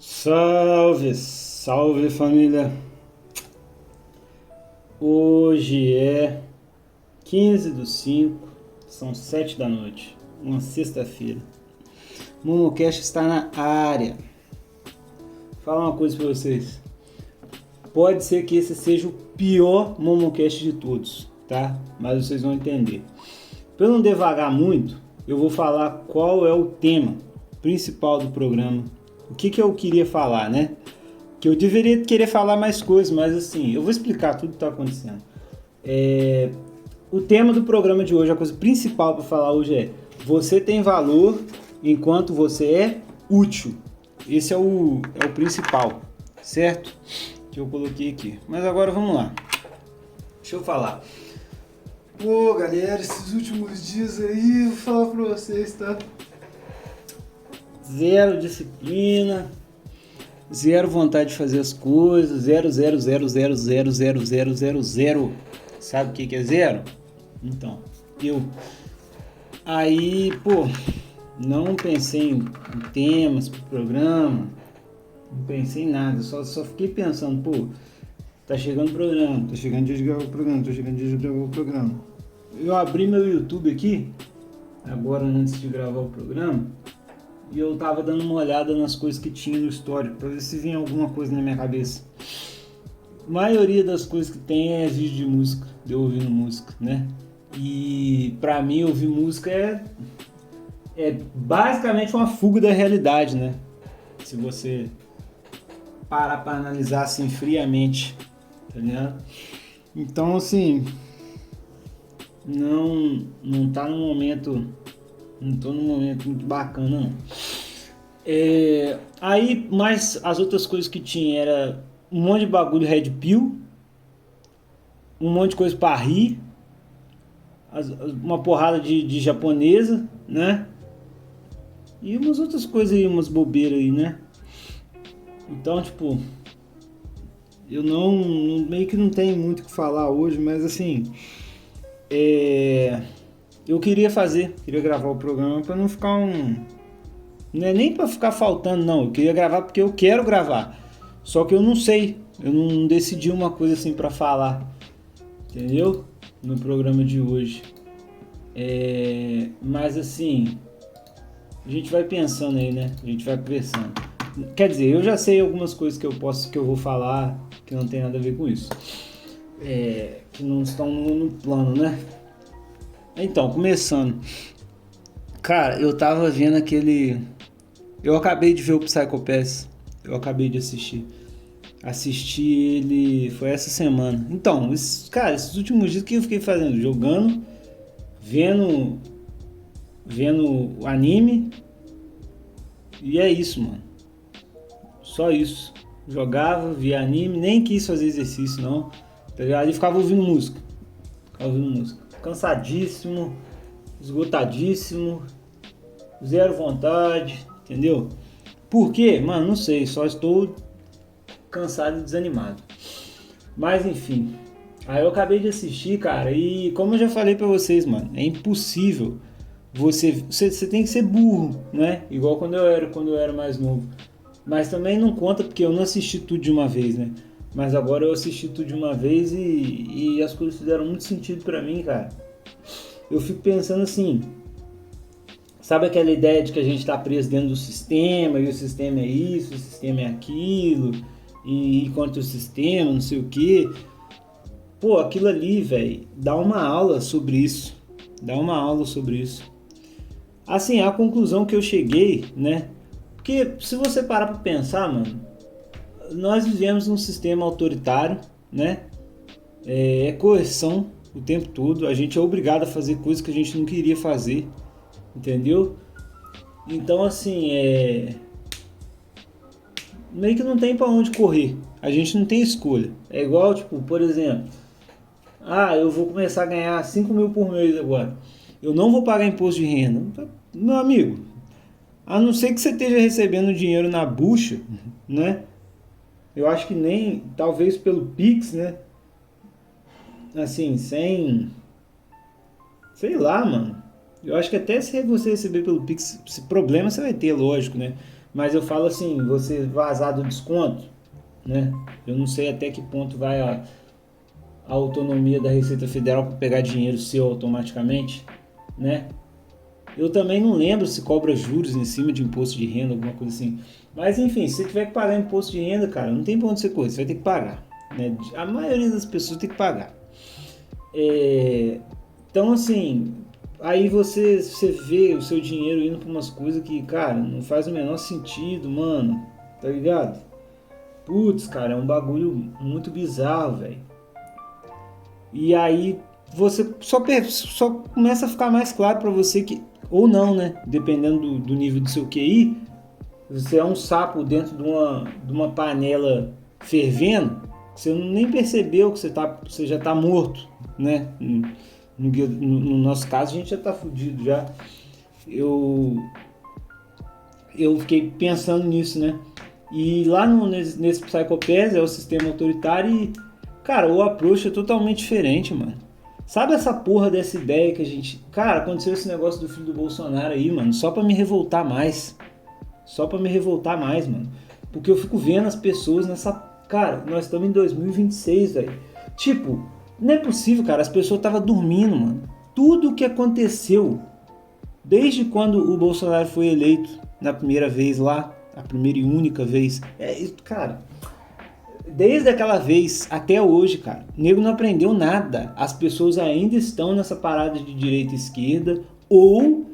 Salve, salve família! Hoje é 15/5, são 7 da noite, uma sexta-feira. Momocast está na área. Fala uma coisa pra vocês. Pode ser que esse seja o pior Momocast de todos, tá? Mas vocês vão entender. Para não devagar muito, eu vou falar qual é o tema principal do programa. O que eu queria falar, né? Que eu deveria querer falar mais coisas, mas assim, eu vou explicar tudo que está acontecendo. O tema do programa de hoje, a coisa principal para falar hoje é: você tem valor enquanto você é útil. Esse é o principal, certo? Que eu coloquei aqui. Mas agora vamos lá. Deixa eu falar. Pô, galera, esses últimos dias aí, vou falar pra vocês, tá? Zero disciplina, zero vontade de fazer as coisas, zero, zero, zero, zero, zero, zero, zero, zero, zero. Sabe o que é zero? Então, eu. Aí, pô, não pensei em temas pro programa, não pensei em nada, só fiquei pensando, pô, tá chegando o programa, tá chegando o dia de gravar o programa, tá chegando o dia de gravar o programa. Eu abri meu YouTube aqui, agora antes de gravar o programa, e eu tava dando uma olhada nas coisas que tinha no histórico, pra ver se vinha alguma coisa na minha cabeça. A maioria das coisas que tem é vídeo de música, de eu ouvindo música, né? E pra mim ouvir música é basicamente uma fuga da realidade, né? Se você parar pra analisar assim friamente, tá ligado? Então assim, não tá no momento, não tô num momento muito bacana não. Aí, mas as outras coisas que tinha era um monte de bagulho Red Pill, um monte de coisa pra rir, uma porrada de japonesa, né? E umas outras coisas aí, umas bobeiras aí, né? Então, tipo, eu meio que não tenho muito o que falar hoje, mas assim, eu queria gravar o programa pra não ficar não é nem pra ficar faltando, não. Eu queria gravar porque eu quero gravar. Só que eu não sei, eu não decidi uma coisa assim pra falar, entendeu? No programa de hoje. Mas assim, a gente vai pensando aí, né? A gente vai pensando. Quer dizer, eu já sei algumas coisas que eu vou falar que não tem nada a ver com isso. Que não estão no plano, né? Então, começando. Cara, eu tava vendo aquele. Eu acabei de ver o Psycho Pass. Eu acabei de assistir. Assisti ele. Foi essa semana. Então, cara, esses últimos dias o que eu fiquei fazendo? Jogando, vendo. Vendo anime. E é isso, mano. Só isso. Jogava, via anime, nem quis fazer exercício, não. Tá ligado? E ficava ouvindo música. Cansadíssimo, esgotadíssimo, zero vontade, entendeu? Por quê? Mano, não sei, só estou cansado e desanimado. Mas enfim. Aí eu acabei de assistir, cara, e como eu já falei pra vocês, mano, é impossível. Você tem que ser burro, né? Igual quando eu era mais novo. Mas também não conta porque eu não assisti tudo de uma vez, né? Mas agora eu assisti tudo de uma vez e as coisas fizeram muito sentido pra mim, cara. Eu fico pensando assim, sabe aquela ideia de que a gente tá preso dentro do sistema e o sistema é isso, o sistema é aquilo, e contra o sistema, não sei o quê. Pô, aquilo ali, velho, dá uma aula sobre isso. Dá uma aula sobre isso. Assim, a conclusão que eu cheguei, né? Porque se você parar pra pensar, mano, nós vivemos num sistema autoritário, né? É coerção o tempo todo. A gente é obrigado a fazer coisas que a gente não queria fazer, entendeu? Então, assim, meio que não tem pra onde correr. A gente não tem escolha. É igual, tipo, por exemplo, eu vou começar a ganhar 5 mil por mês agora. Eu não vou pagar imposto de renda. Meu amigo, a não ser que você esteja recebendo dinheiro na bucha, né? Eu acho que nem, talvez pelo Pix, né? Assim, sem. Sei lá, mano. Eu acho que até se você receber pelo Pix, esse problema você vai ter, lógico, né? Mas eu falo assim, você vazar do desconto, né? Eu não sei até que ponto vai a autonomia da Receita Federal para pegar dinheiro seu automaticamente, né? Eu também não lembro se cobra juros em cima de imposto de renda, alguma coisa assim. Mas enfim, se você tiver que pagar imposto de renda, cara, não tem pra onde você correr, você vai ter que pagar, né? A maioria das pessoas tem que pagar. Então assim, aí você vê o seu dinheiro indo pra umas coisas que, cara, não faz o menor sentido, mano, tá ligado? Putz, cara, é um bagulho muito bizarro, velho. E aí você só começa a ficar mais claro pra você que, ou não, né? Dependendo do nível do seu QI, você é um sapo dentro de uma panela fervendo, você nem percebeu que você já está morto, né? No nosso caso, a gente já está fudido já. Eu fiquei pensando nisso, né? E lá nesse Psycho-Pass é o sistema autoritário e, cara, o approach é totalmente diferente, mano. Sabe essa porra dessa ideia que a gente... Cara, aconteceu esse negócio do filho do Bolsonaro aí, mano, só pra me revoltar mais. Só pra me revoltar mais, mano. Porque eu fico vendo as pessoas nessa... Cara, nós estamos em 2026, velho. Tipo, não é possível, cara. As pessoas estavam dormindo, mano. Tudo o que aconteceu desde quando o Bolsonaro foi eleito na primeira vez lá, a primeira e única vez. Cara, desde aquela vez até hoje, cara, o nego não aprendeu nada. As pessoas ainda estão nessa parada de direita e esquerda, ou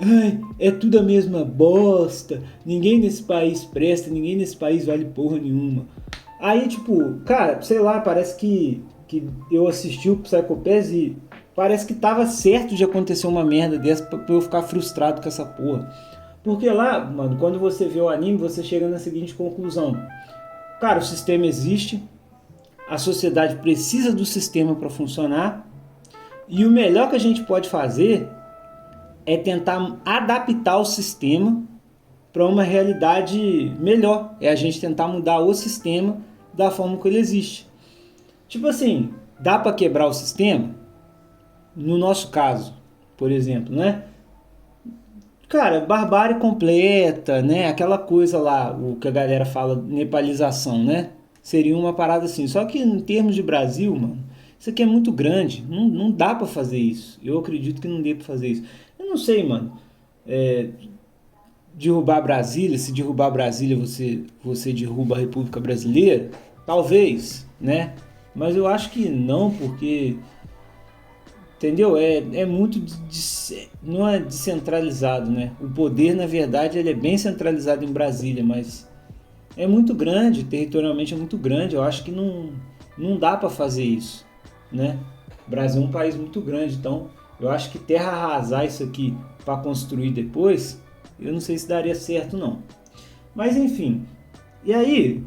ai, é tudo a mesma bosta, ninguém nesse país presta, ninguém nesse país vale porra nenhuma. Aí, tipo, cara, sei lá, parece que eu assisti o Psycho-Pass e parece que tava certo de acontecer uma merda dessa pra eu ficar frustrado com essa porra. Porque lá, mano, quando você vê o anime, você chega na seguinte conclusão. Cara, o sistema existe, a sociedade precisa do sistema para funcionar, e o melhor que a gente pode fazer é tentar adaptar o sistema para uma realidade melhor. É a gente tentar mudar o sistema da forma que ele existe. Tipo assim, dá para quebrar o sistema? No nosso caso, por exemplo, né? Cara, barbárie completa, né? Aquela coisa lá, o que a galera fala, nepalização, né? Seria uma parada assim. Só que em termos de Brasil, mano, isso aqui é muito grande. Não dá pra fazer isso. Eu acredito que não dê pra fazer isso. Eu não sei, mano. Derrubar Brasília, se derrubar Brasília você derruba a República Brasileira? Talvez, né? Mas eu acho que não, porque... Entendeu? É muito... não é descentralizado, né? O poder, na verdade, ele é bem centralizado em Brasília, mas é muito grande, territorialmente é muito grande. Eu acho que não dá para fazer isso, né? O Brasil é um país muito grande, então eu acho que terra arrasar isso aqui para construir depois, eu não sei se daria certo não. Mas enfim, e aí,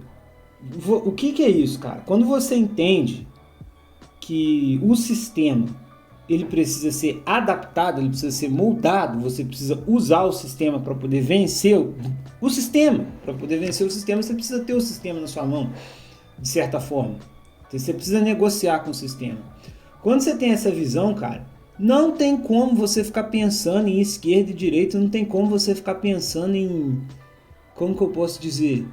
o que é isso, cara? Quando você entende que o sistema ele precisa ser adaptado, ele precisa ser moldado, você precisa usar o sistema para poder vencer o sistema. Para poder vencer o sistema, você precisa ter o sistema na sua mão, de certa forma. Você precisa negociar com o sistema. Quando você tem essa visão, cara, não tem como você ficar pensando em esquerda e direita, não tem como você ficar pensando em... Como que eu posso dizer?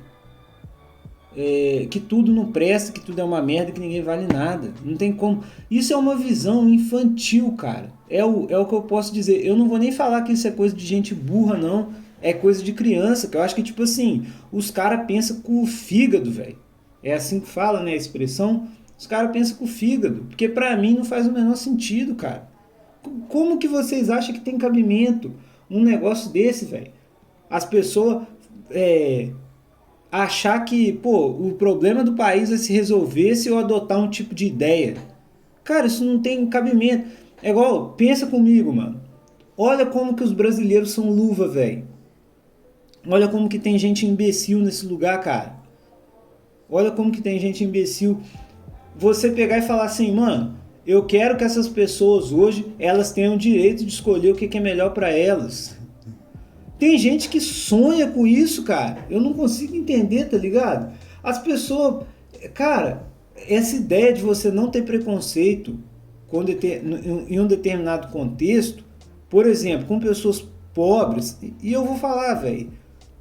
Que tudo não presta, que tudo é uma merda, que ninguém vale nada. Não tem como. Isso é uma visão infantil, cara. É o que eu posso dizer. Eu não vou nem falar que isso é coisa de gente burra, não. É coisa de criança, que eu acho que, tipo assim, os caras pensam com o fígado, velho. É assim que fala, né, a expressão. Os caras pensam com o fígado. Porque pra mim não faz o menor sentido, cara. Como que vocês acham que tem cabimento um negócio desse, velho? As pessoas... achar que, pô, o problema do país vai se resolver se eu adotar um tipo de ideia. Cara, isso não tem cabimento. É igual, pensa comigo, mano. Olha como que os brasileiros são luva, velho. Olha como que tem gente imbecil nesse lugar, cara. Olha como que tem gente imbecil. Você pegar e falar assim, mano, eu quero que essas pessoas hoje, elas tenham o direito de escolher o que é melhor pra elas. Tem gente que sonha com isso, cara. Eu não consigo entender, tá ligado? As pessoas... Cara, essa ideia de você não ter preconceito em um determinado contexto, por exemplo, com pessoas pobres, e eu vou falar, velho,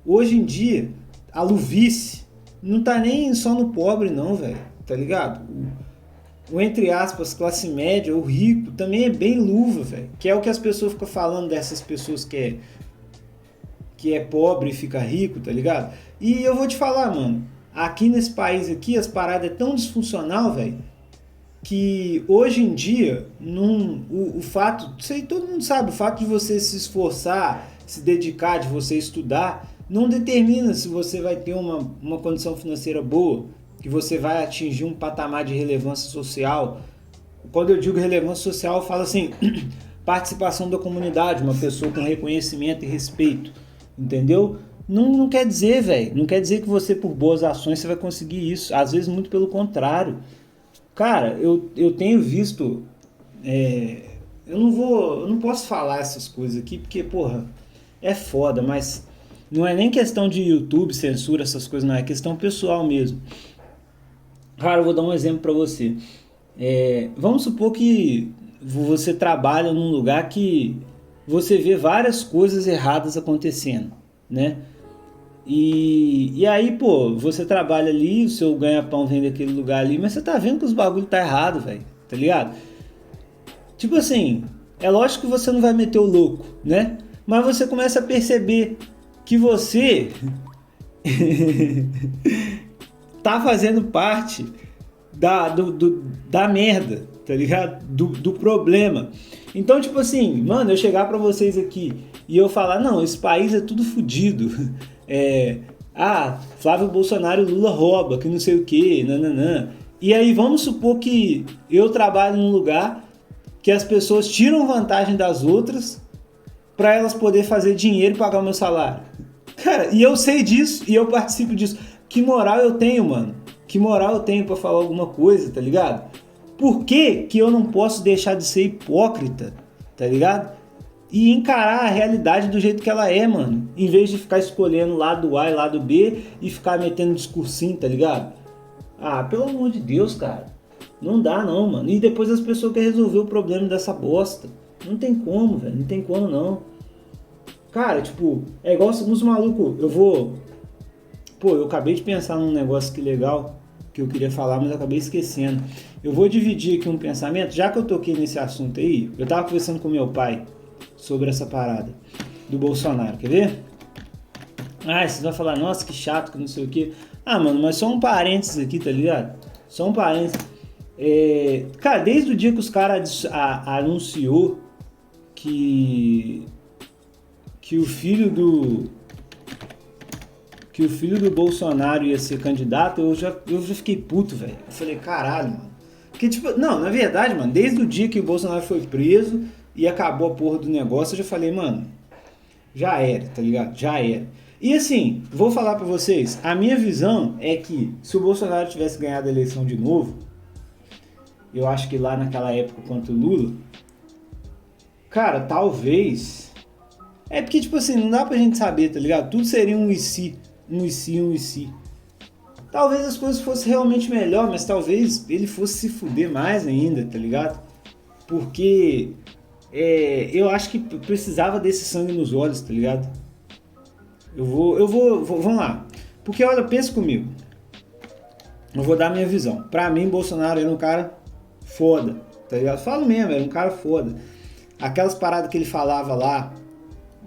Hoje em dia, a luvice não tá nem só no pobre não, velho, tá ligado? O entre aspas, classe média, o rico, também é bem luva, velho. Que é o que as pessoas ficam falando dessas pessoas que é pobre e fica rico, tá ligado? E eu vou te falar, mano, aqui nesse país aqui, as paradas é tão disfuncional, velho, que hoje em dia, o fato, isso aí todo mundo sabe, o fato de você se esforçar, se dedicar, de você estudar, não determina se você vai ter uma condição financeira boa, que você vai atingir um patamar de relevância social. Quando eu digo relevância social, eu falo assim, participação da comunidade, uma pessoa com reconhecimento e respeito, entendeu? Não quer dizer, velho, não quer dizer que você, por boas ações, você vai conseguir isso. Às vezes, muito pelo contrário. Cara, eu tenho visto... eu não posso falar essas coisas aqui, porque, porra, é foda, mas não é nem questão de YouTube, censura, essas coisas, não, é questão pessoal mesmo. Cara, eu vou dar um exemplo pra você. Vamos supor que você trabalha num lugar que você vê várias coisas erradas acontecendo, né? E aí, pô, você trabalha ali, o seu ganha-pão vem daquele lugar ali, mas você tá vendo que os bagulho tá errado, velho, tá ligado? Tipo assim, é lógico que você não vai meter o louco, né? Mas você começa a perceber que você tá fazendo parte da merda, tá ligado? Do problema. Então, tipo assim, mano, eu chegar pra vocês aqui e eu falar, não, esse país é tudo fodido. Flávio Bolsonaro e Lula rouba, que não sei o que, nananã. E aí vamos supor que eu trabalho num lugar que as pessoas tiram vantagem das outras para elas poderem fazer dinheiro e pagar o meu salário. Cara, e eu sei disso e eu participo disso. Que moral eu tenho, mano? Que moral eu tenho pra falar alguma coisa, tá ligado? Por que eu não posso deixar de ser hipócrita, tá ligado? E encarar a realidade do jeito que ela é, mano. Em vez de ficar escolhendo lado A e lado B e ficar metendo discursinho, tá ligado? Ah, pelo amor de Deus, cara. Não dá não, mano. E depois as pessoas querem resolver o problema dessa bosta. Não tem como, velho. Não tem como, não. Cara, tipo, é igual os malucos. Eu acabei de pensar num negócio que legal que eu queria falar, mas eu acabei esquecendo. Eu vou dividir aqui um pensamento, já que eu toquei nesse assunto aí, eu tava conversando com meu pai sobre essa parada do Bolsonaro, quer ver? Vocês vão falar, nossa, que chato, que não sei o que. Mano, mas só um parênteses aqui, tá ligado? Só um parênteses. Cara, desde o dia que os caras anunciou que o filho do Bolsonaro ia ser candidato, eu já fiquei puto, velho. Eu falei, caralho, mano. Porque, tipo, não, na verdade, mano, desde o dia que o Bolsonaro foi preso e acabou a porra do negócio, eu já falei, mano, já era, tá ligado? Já era. E assim, vou falar pra vocês, a minha visão é que se o Bolsonaro tivesse ganhado a eleição de novo, eu acho que lá naquela época contra o Lula, cara, talvez... porque, tipo assim, não dá pra gente saber, tá ligado? Tudo seria um e se. Talvez as coisas fossem realmente melhor, mas talvez ele fosse se fuder mais ainda, tá ligado? Porque eu acho que precisava desse sangue nos olhos, tá ligado? Vamos lá. Porque, olha, pensa comigo. Eu vou dar a minha visão. Pra mim, Bolsonaro era um cara foda, tá ligado? Falo mesmo, era um cara foda. Aquelas paradas que ele falava lá,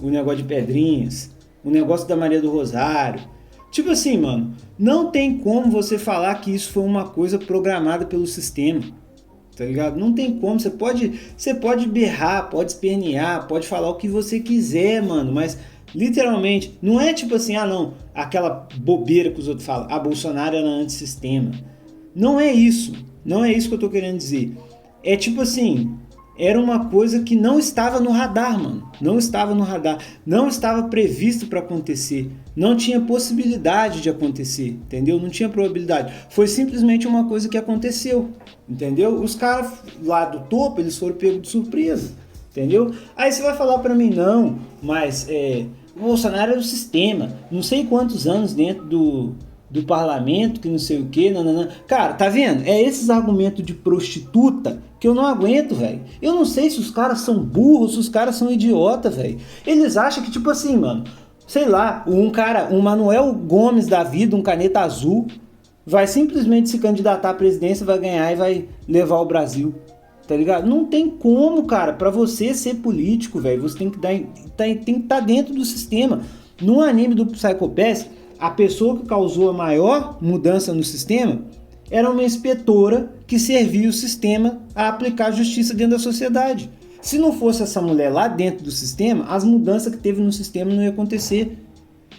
o negócio de Pedrinhas, o negócio da Maria do Rosário. Tipo assim, mano, não tem como você falar que isso foi uma coisa programada pelo sistema, tá ligado? Não tem como, você pode berrar, pode espernear, pode falar o que você quiser, mano, mas literalmente, não é tipo assim, não, aquela bobeira que os outros falam, Bolsonaro era antissistema. Não é isso que eu tô querendo dizer. É tipo assim, era uma coisa que não estava no radar, mano. Não estava no radar. Não estava previsto para acontecer. Não tinha possibilidade de acontecer, entendeu? Não tinha probabilidade. Foi simplesmente uma coisa que aconteceu, entendeu? Os caras lá do topo, eles foram pegos de surpresa, entendeu? Aí você vai falar para mim, não, mas o Bolsonaro era o sistema. Não sei quantos anos dentro do parlamento, que não sei o que, nananã. Cara, tá vendo? É esses argumentos de prostituta que eu não aguento, velho. Eu não sei se os caras são burros, se os caras são idiota, velho. Eles acham que, tipo assim, mano, sei lá, um Manuel Gomes da vida, um caneta azul, vai simplesmente se candidatar à presidência, vai ganhar e vai levar o Brasil, tá ligado? Não tem como, cara, pra você ser político, velho, você tem que estar dentro do sistema. No anime do Psycho Pass, a pessoa que causou a maior mudança no sistema era uma inspetora que servia o sistema a aplicar justiça dentro da sociedade. Se não fosse essa mulher lá dentro do sistema, as mudanças que teve no sistema não ia acontecer.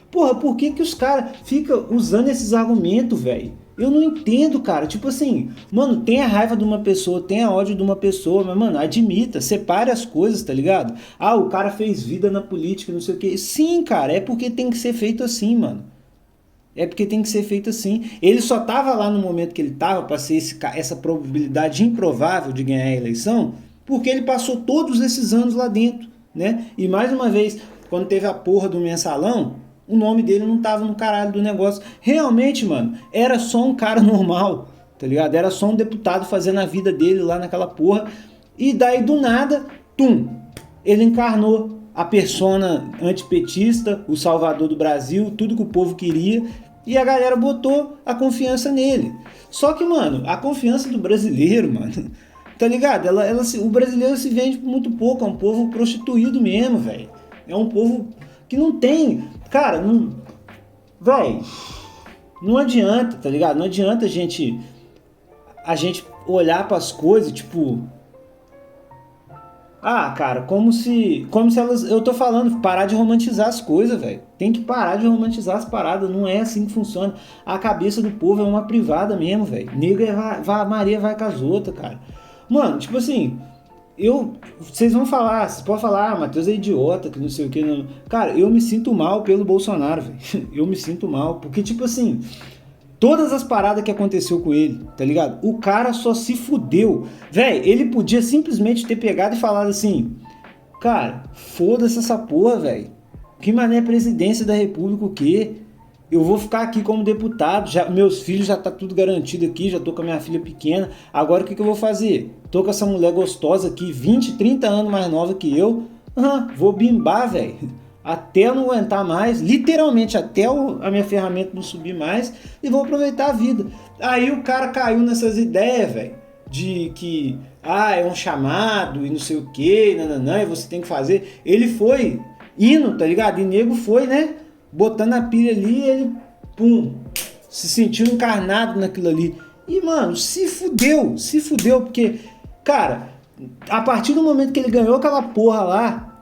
Porra, por que os caras ficam usando esses argumentos, velho? Eu não entendo, cara. Tipo assim, mano, tem a raiva de uma pessoa, tem a ódio de uma pessoa, mas, mano, admita, separe as coisas, tá ligado? Ah, o cara fez vida na política, não sei o quê. Sim, cara, é porque tem que ser feito assim, mano. É porque tem que ser feito assim. Ele só tava lá no momento que ele tava para ser essa probabilidade improvável de ganhar a eleição, porque ele passou todos esses anos lá dentro, né? E mais uma vez, quando teve a porra do mensalão, o nome dele não tava no caralho do negócio. Realmente, mano, era só um cara normal, tá ligado? Era só um deputado fazendo a vida dele lá naquela porra. E daí, do nada, ele encarnou a persona antipetista, o salvador do Brasil, tudo que o povo queria, e a galera botou a confiança nele. Só que, mano, a confiança do brasileiro, mano, tá ligado? O brasileiro se vende por muito pouco, é um povo prostituído mesmo, velho. É um povo que não tem... Cara, não... Velho, não adianta, tá ligado? Não adianta a gente olhar pras coisas, tipo... Ah, cara, como se elas... Eu tô falando, parar de romantizar as coisas, velho. Tem que parar de romantizar as paradas. Não é assim que funciona. A cabeça do povo é uma privada mesmo, velho. Nega Maria vai com as outras, cara. Mano, tipo assim... Vocês vão falar, vocês podem falar, ah, Matheus é idiota, que não sei o que. Não. Cara, eu me sinto mal pelo Bolsonaro, velho. Eu me sinto mal. Porque, tipo assim... Todas as paradas que aconteceu com ele, tá ligado? O cara só se fudeu. Véi, ele podia simplesmente ter pegado e falado assim: cara, foda-se essa porra, velho. Que mané presidência da república o quê? Eu vou ficar aqui como deputado, meus filhos já tá tudo garantido aqui, já tô com a minha filha pequena. Agora o que eu vou fazer? Tô com essa mulher gostosa aqui, 20, 30 anos mais nova que eu. Vou bimbar, velho. Até eu não aguentar mais, literalmente até a minha ferramenta não subir mais, e vou aproveitar a vida. Aí o cara caiu nessas ideias, velho, de que é um chamado e não sei o que, nananã, e você tem que fazer. Ele foi indo, tá ligado? E nego foi, né, botando a pilha ali, e ele, se sentiu encarnado naquilo ali. E, mano, se fudeu, porque, cara, a partir do momento que ele ganhou aquela porra lá...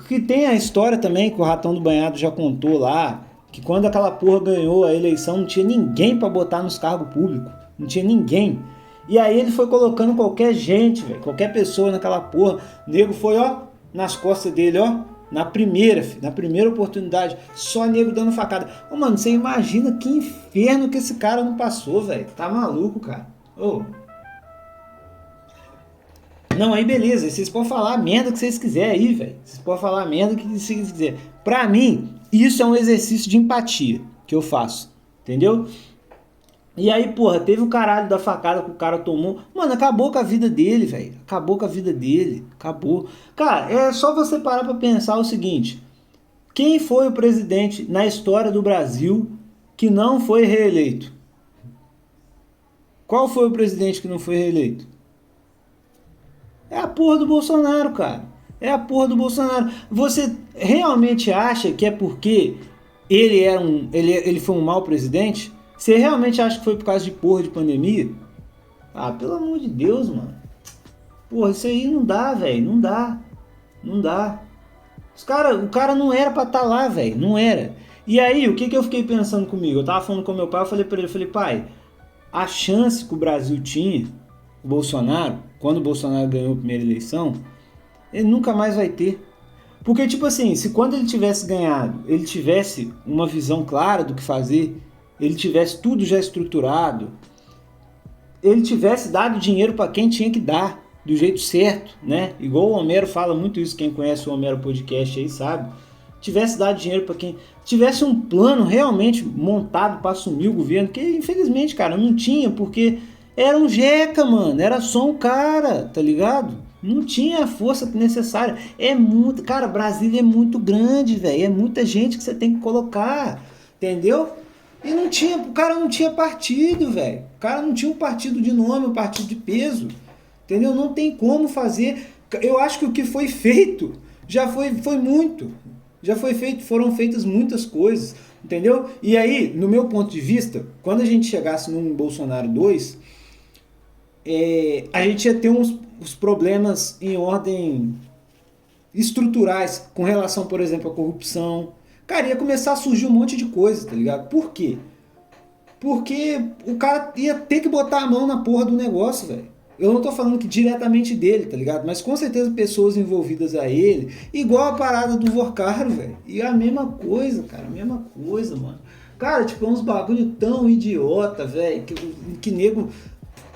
Que tem a história também que o Ratão do Banhado já contou lá, que quando aquela porra ganhou a eleição não tinha ninguém pra botar nos cargos públicos, não tinha ninguém. E aí ele foi colocando qualquer gente, velho, qualquer pessoa naquela porra. O nego foi, ó, nas costas dele, ó, na primeira oportunidade, só nego dando facada. Ô, mano, você imagina que inferno que esse cara não passou, velho. Tá maluco, cara. Ô... Não, aí beleza, vocês podem falar a merda que vocês quiserem aí, velho. Vocês podem falar a merda que vocês quiserem. Pra mim, isso é um exercício de empatia que eu faço, entendeu? E aí, porra, teve o caralho da facada que o cara tomou. Mano, acabou com a vida dele, velho. Acabou com a vida dele. Acabou. Cara, é só você parar pra pensar o seguinte. Quem foi o presidente na história do Brasil que não foi reeleito? Qual foi o presidente que não foi reeleito? É a porra do Bolsonaro, cara. É a porra do Bolsonaro. Você realmente acha que é porque ele foi um mau presidente? Você realmente acha que foi por causa de porra de pandemia? Ah, pelo amor de Deus, mano. Porra, isso aí não dá, velho. Não dá. Não dá. O cara não era pra estar lá, velho. Não era. E aí, o que eu fiquei pensando comigo? Eu tava falando com meu pai, eu falei pra ele, pai, a chance que o Brasil tinha, o Bolsonaro, quando o Bolsonaro ganhou a primeira eleição, ele nunca mais vai ter. Porque, tipo assim, se quando ele tivesse ganhado, ele tivesse uma visão clara do que fazer, ele tivesse tudo já estruturado, ele tivesse dado dinheiro para quem tinha que dar, do jeito certo, né? Igual o Homero fala muito isso, quem conhece o Homero Podcast aí sabe. Tivesse dado dinheiro para quem... Tivesse um plano realmente montado para assumir o governo, que infelizmente, cara, não tinha, porque... Era um jeca, mano. Era só um cara, tá ligado? Não tinha a força necessária. É muito, cara, Brasília é muito grande, velho. É muita gente que você tem que colocar, entendeu? E não tinha, o cara não tinha partido, velho. O cara não tinha um partido de nome, um partido de peso. Entendeu? Não tem como fazer. Eu acho que o que foi feito já foi muito. Já foi feito, foram feitas muitas coisas, entendeu? E aí, no meu ponto de vista, quando a gente chegasse num Bolsonaro 2, a gente ia ter uns problemas em ordem estruturais com relação, por exemplo, à corrupção. Cara, ia começar a surgir um monte de coisa, tá ligado? Por quê? Porque o cara ia ter que botar a mão na porra do negócio, velho. Eu não tô falando que diretamente dele, tá ligado? Mas com certeza pessoas envolvidas a ele, igual a parada do Vorcaro, velho. E a mesma coisa, cara, a mesma coisa, mano. Cara, tipo, é uns bagulho tão idiota, velho, que nego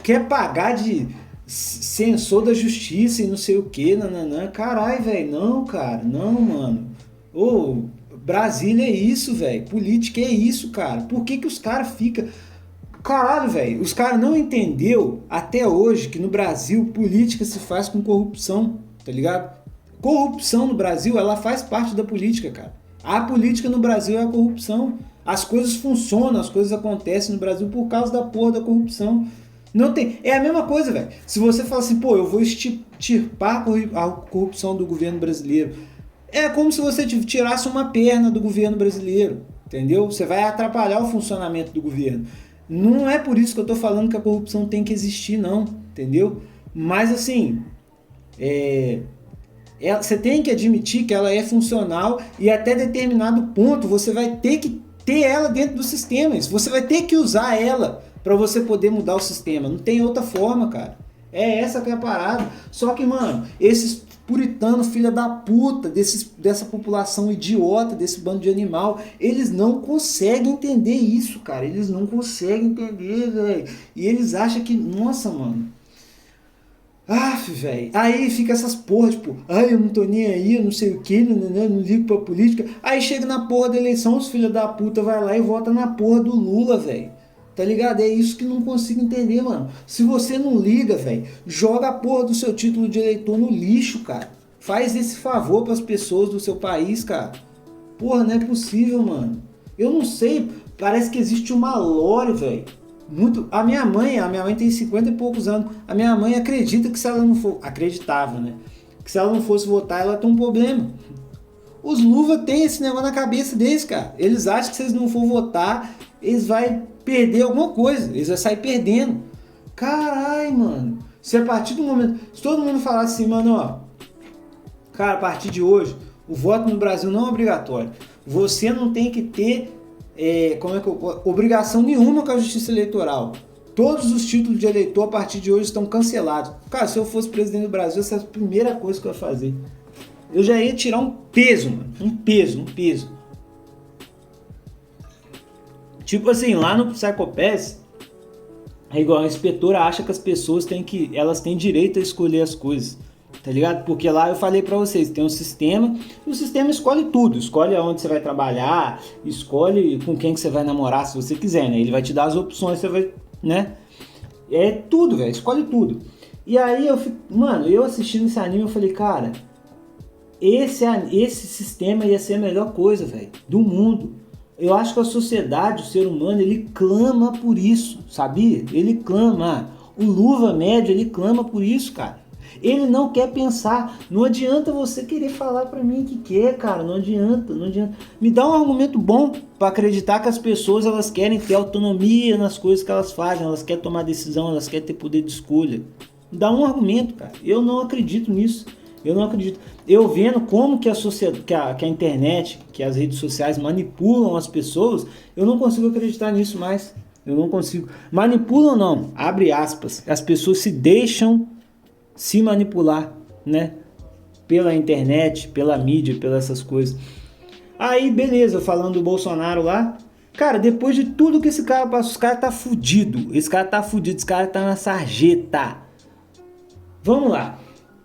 quer pagar de censor da justiça e não sei o que, nananã. Caralho, velho, não, cara, não, mano. Ô, Brasília é isso, velho. Política é isso, cara. Por que que os caras ficam... Caralho, velho, os caras não entendeu até hoje que no Brasil política se faz com corrupção, tá ligado? Corrupção no Brasil, ela faz parte da política, cara. A política no Brasil é a corrupção. As coisas funcionam, as coisas acontecem no Brasil por causa da porra da corrupção. Não tem, é a mesma coisa, velho. Se você fala assim, pô, eu vou extirpar a corrupção do governo brasileiro, é como se você tirasse uma perna do governo brasileiro, entendeu? Você vai atrapalhar o funcionamento do governo. Não é por isso que eu tô falando que a corrupção tem que existir, não, entendeu? Mas assim, você tem que admitir que ela é funcional e até determinado ponto você vai ter que ter ela dentro dos sistemas. Você vai ter que usar ela para você poder mudar o sistema. Não tem outra forma, cara. É essa que é a parada. Só que, mano, esses puritanos, filha da puta, dessa população idiota, desse bando de animal, eles não conseguem entender isso, cara. Eles não conseguem entender, velho. E eles acham que, nossa, mano. Velho. Aí fica essas porra, tipo, eu não tô nem aí, eu não sei o que, não ligo pra política. Aí chega na porra da eleição, os filhos da puta vai lá e vota na porra do Lula, velho. Tá ligado? É isso que não consigo entender, mano. Se você não liga, velho, joga a porra do seu título de eleitor no lixo, cara. Faz esse favor pras pessoas do seu país, cara. Porra, não é possível, mano. Eu não sei, parece que existe uma lore, velho. A minha mãe tem 50 e poucos anos. A minha mãe acredita que se ela não for... Acreditava, né? Que se ela não fosse votar, ela tem um problema. Os luva têm esse negócio na cabeça deles, cara. Eles acham que se eles não for votar, eles vão perder alguma coisa. Eles vão sair perdendo. Caralho, mano. Se a partir do momento... Se todo mundo falasse assim, mano, ó... Cara, a partir de hoje, o voto no Brasil não é obrigatório. Você não tem que ter... obrigação nenhuma com a justiça eleitoral. Todos os títulos de eleitor a partir de hoje estão cancelados. Cara, se eu fosse presidente do Brasil, essa é a primeira coisa que eu ia fazer. Eu já ia tirar um peso, mano. Um peso. Tipo assim, lá no Psycho-Pass, é igual a inspetora acha que as pessoas elas têm direito a escolher as coisas. Tá ligado? Porque lá eu falei pra vocês, tem um sistema, e o sistema escolhe tudo, escolhe aonde você vai trabalhar, escolhe com quem que você vai namorar se você quiser, né? Ele vai te dar as opções, você vai, né? É tudo, velho, escolhe tudo. E aí eu assistindo esse anime, eu falei, cara, esse sistema ia ser a melhor coisa, velho, do mundo. Eu acho que a sociedade, o ser humano, ele clama por isso, sabia? Ele clama. O luva médio, ele clama por isso, cara. Ele não quer pensar. Não adianta você querer falar pra mim que quer, cara. Não adianta. Me dá um argumento bom pra acreditar que as pessoas elas querem ter autonomia nas coisas que elas fazem. Elas querem tomar decisão, elas querem ter poder de escolha. Me dá um argumento, cara. Eu não acredito nisso. Eu não acredito. Eu vendo como que a sociedade, que a internet, que as redes sociais manipulam as pessoas, eu não consigo acreditar nisso mais. Eu não consigo. Manipulam não, abre aspas. As pessoas se deixam se manipular, né? Pela internet, pela mídia, pelas essas coisas. Aí, beleza, falando do Bolsonaro lá. Cara, depois de tudo que esse cara passa, os caras tá fudido. Esse cara tá na sarjeta. Vamos lá.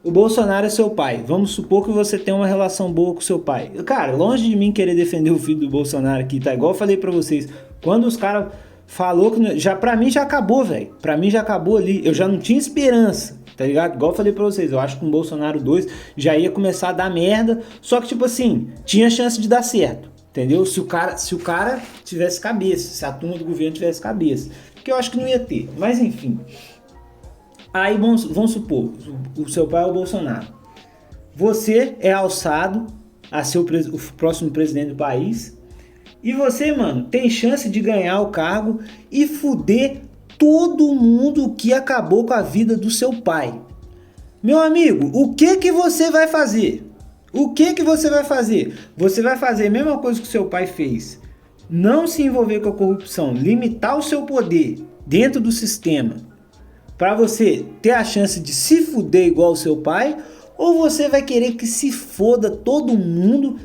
O Bolsonaro é seu pai. Vamos supor que você tem uma relação boa com seu pai. Cara, longe de mim querer defender o filho do Bolsonaro aqui, tá? Igual eu falei pra vocês. Quando os caras falou que... Pra mim já acabou, velho. Pra mim já acabou ali. Eu já não tinha esperança. tá ligado? Igual eu falei pra vocês, eu acho que com o Bolsonaro 2 já ia começar a dar merda, só que tipo assim, tinha chance de dar certo, entendeu? Se o cara tivesse cabeça, se a turma do governo tivesse cabeça, que eu acho que não ia ter, mas enfim. Aí vamos supor, o seu pai é o Bolsonaro, você é alçado a ser o próximo presidente do país, e você, mano, tem chance de ganhar o cargo e fuder todo mundo que acabou com a vida do seu pai. Meu amigo, o que você vai fazer? O que você vai fazer? Você vai fazer a mesma coisa que o seu pai fez. Não se envolver com a corrupção, limitar o seu poder dentro do sistema para você ter a chance de se fuder igual o seu pai, ou você vai querer que se foda todo mundo,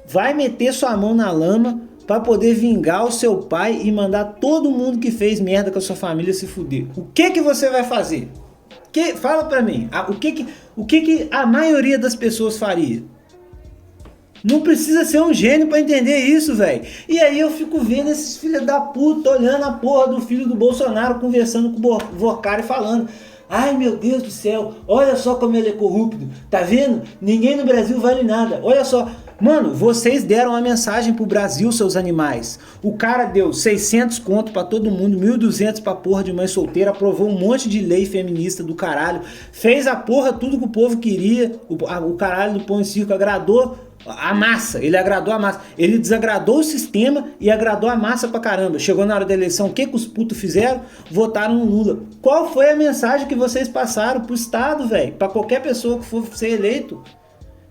vai meter sua mão na lama para poder vingar o seu pai e mandar todo mundo que fez merda com a sua família se fuder? O que você vai fazer? Fala pra mim, o que a maioria das pessoas faria? Não precisa ser um gênio pra entender isso, velho. E aí eu fico vendo esses filhos da puta olhando a porra do filho do Bolsonaro conversando com o Vorcari falando: ai meu Deus do céu, olha só como ele é corrupto, tá vendo? Ninguém no Brasil vale nada, olha só. Mano, vocês deram uma mensagem pro Brasil, seus animais. O cara deu 600 conto pra todo mundo, 1.200 pra porra de mãe solteira, aprovou um monte de lei feminista do caralho, fez a porra tudo que o povo queria, o caralho do pão e circo, agradou a massa, ele agradou a massa, ele desagradou o sistema e agradou a massa pra caramba. Chegou na hora da eleição, o que os putos fizeram? Votaram no Lula. Qual foi a mensagem que vocês passaram pro Estado, velho? Pra qualquer pessoa que for ser eleito?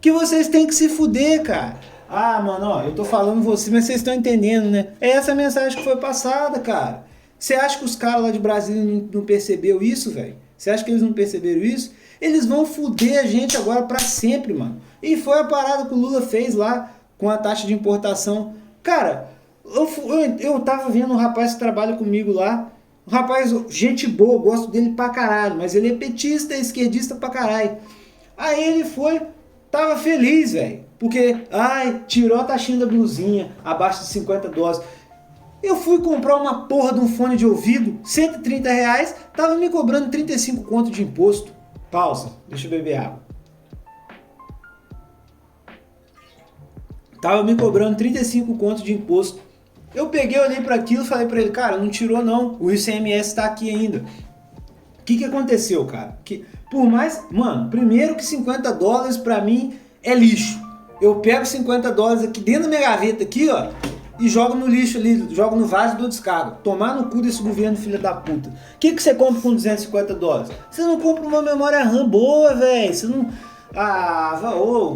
Que vocês têm que se fuder, cara. Ah, mano, ó, eu tô falando vocês, mas vocês estão entendendo, né? É essa a mensagem que foi passada, cara. Você acha que os caras lá de Brasília não percebeu isso, velho? Você acha que eles não perceberam isso? Eles vão fuder a gente agora pra sempre, mano. E foi a parada que o Lula fez lá com a taxa de importação. Cara, eu tava vendo um rapaz que trabalha comigo lá. Um rapaz, gente boa, gosto dele pra caralho, mas ele é petista, esquerdista pra caralho. Aí ele foi, tava feliz, velho, porque, ai, tirou a taxinha da blusinha, abaixo de 50 dólares. Eu fui comprar uma porra de um fone de ouvido, 130 reais, tava me cobrando 35 conto de imposto. Pausa, deixa eu beber água. Tava me cobrando 35 conto de imposto. Eu peguei, olhei para aquilo e falei para ele: cara, não tirou não, o ICMS tá aqui ainda. O que aconteceu, cara? Por mais, mano, primeiro que 50 dólares pra mim é lixo. Eu pego 50 dólares aqui dentro da minha gaveta aqui, ó, e jogo no lixo ali, jogo no vaso do descargo. Tomar no cu desse governo, filho da puta. O que você compra com 250 dólares? Você não compra uma memória RAM boa, velho. Você não... Ah,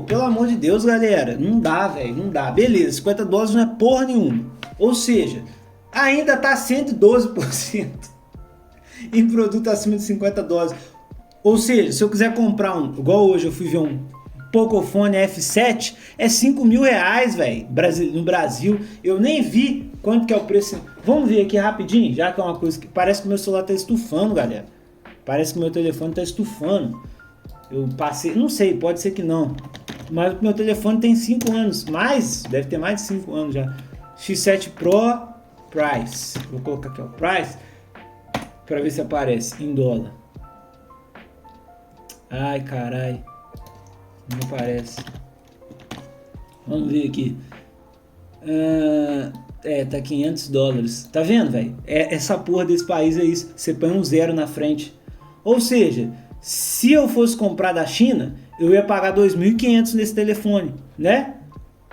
pelo amor de Deus, galera. Não dá, velho, não dá. Beleza, 50 dólares não é porra nenhuma. Ou seja, ainda tá 112% em produto acima de 50 dólares. Ou seja, se eu quiser comprar um, igual hoje eu fui ver um Pocophone F7, é 5 mil reais, velho, no Brasil. Eu nem vi quanto que é o preço. Vamos ver aqui rapidinho, já que é uma coisa que parece que meu celular tá estufando, galera. Parece que meu telefone tá estufando. Eu passei, não sei, pode ser que não. Mas o meu telefone tem 5 anos, deve ter mais de 5 anos já. X7 Pro Price. Vou colocar aqui, ó, Price, pra ver se aparece em dólar. Ai, carai. Não aparece. Vamos ver aqui. Tá 500 dólares. Tá vendo, velho? Essa porra desse país é isso. Você põe um zero na frente. Ou seja, se eu fosse comprar da China, eu ia pagar 2.500 nesse telefone, né?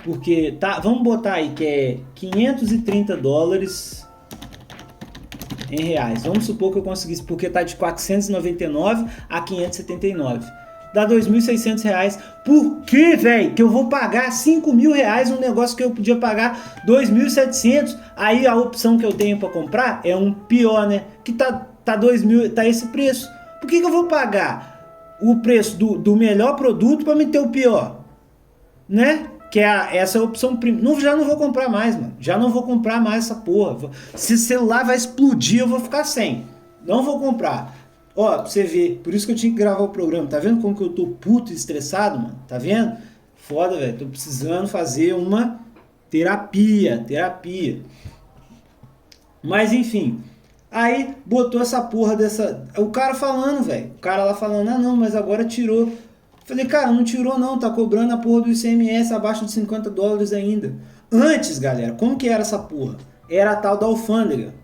Porque, tá, vamos botar aí que é 530 dólares em reais. Vamos supor que eu conseguisse, porque tá de 499 a 579. Dá 2.600 reais. Por que, velho, que eu vou pagar 5 mil reais um negócio que eu podia pagar 2.700? Aí a opção que eu tenho para comprar é um pior, né? Que tá 2.000, tá esse preço. Por que eu vou pagar o preço do melhor produto para me ter o pior? Né? Que é essa opção. Já não vou comprar mais, mano. Já não vou comprar mais essa porra. Se o celular vai explodir, eu vou ficar sem. Não vou comprar. Ó, pra você ver. Por isso que eu tinha que gravar o programa. Tá vendo como que eu tô puto e estressado, mano? Tá vendo? Foda, velho. Tô precisando fazer uma terapia. Mas enfim. Aí botou essa porra dessa... O cara falando, velho. O cara lá falando, ah não, mas agora tirou. Falei, cara, não tirou não, tá cobrando a porra do ICMS abaixo de $50 ainda. Antes, galera, como que era essa porra? Era a tal da alfândega.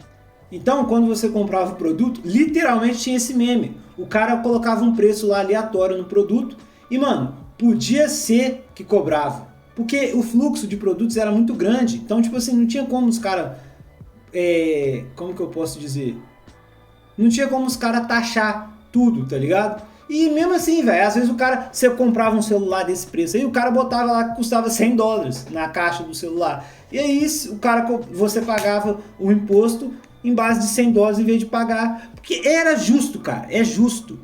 Então, quando você comprava o produto, literalmente tinha esse meme. O cara colocava um preço lá aleatório no produto e, mano, podia ser que cobrava. Porque o fluxo de produtos era muito grande. Então, tipo assim, não tinha como os caras... como que eu posso dizer? Não tinha como os caras taxar tudo, tá ligado? E mesmo assim, velho, às vezes o cara, você comprava um celular desse preço aí, o cara botava lá que custava $100 na caixa do celular. E aí, o cara, você pagava o imposto em base de $100 em vez de pagar. Porque era justo, cara. É justo,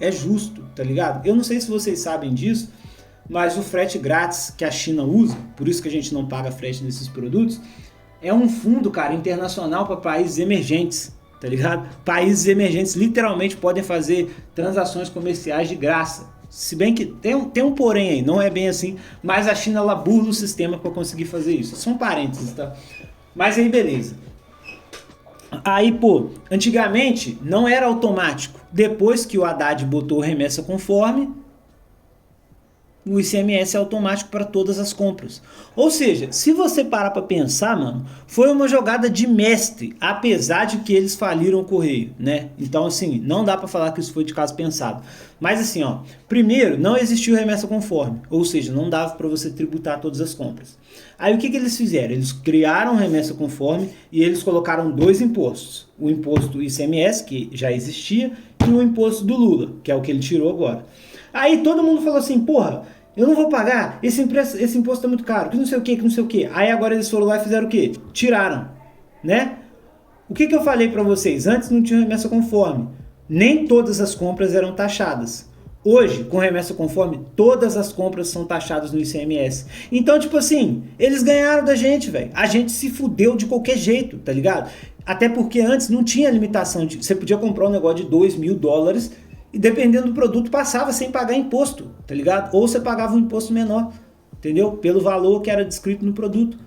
tá ligado? Eu não sei se vocês sabem disso, mas o frete grátis que a China usa, por isso que a gente não paga frete nesses produtos, é um fundo, cara, internacional para países emergentes, tá ligado? Países emergentes literalmente podem fazer transações comerciais de graça. Se bem que tem um porém aí, não é bem assim, mas a China ela burla o sistema para conseguir fazer isso. São parênteses, tá? Mas aí beleza. Aí, pô, antigamente não era automático. Depois que o Haddad botou remessa conforme, o ICMS é automático para todas as compras. Ou seja, se você parar para pensar, mano, foi uma jogada de mestre, apesar de que eles faliram o correio, né? Então, assim, não dá para falar que isso foi de caso pensado. Mas assim, ó, primeiro, não existiu remessa conforme, ou seja, não dava para você tributar todas as compras. Aí o que eles fizeram? Eles criaram remessa conforme e eles colocaram dois impostos. O imposto ICMS, que já existia, e o imposto do Lula, que é o que ele tirou agora. Aí todo mundo falou assim, porra, eu não vou pagar, esse imposto é muito caro, que não sei o que, que não sei o que. Aí agora eles foram lá e fizeram o quê? Tiraram, né? O que eu falei para vocês? Antes não tinha remessa conforme. Nem todas as compras eram taxadas. Hoje, com remessa conforme, todas as compras são taxadas no ICMS. Então, tipo assim, eles ganharam da gente, velho. A gente se fudeu de qualquer jeito, tá ligado? Até porque antes não tinha limitação. Você podia comprar um negócio de $2.000 e dependendo do produto passava sem pagar imposto, tá ligado? Ou você pagava um imposto menor, entendeu? Pelo valor que era descrito no produto.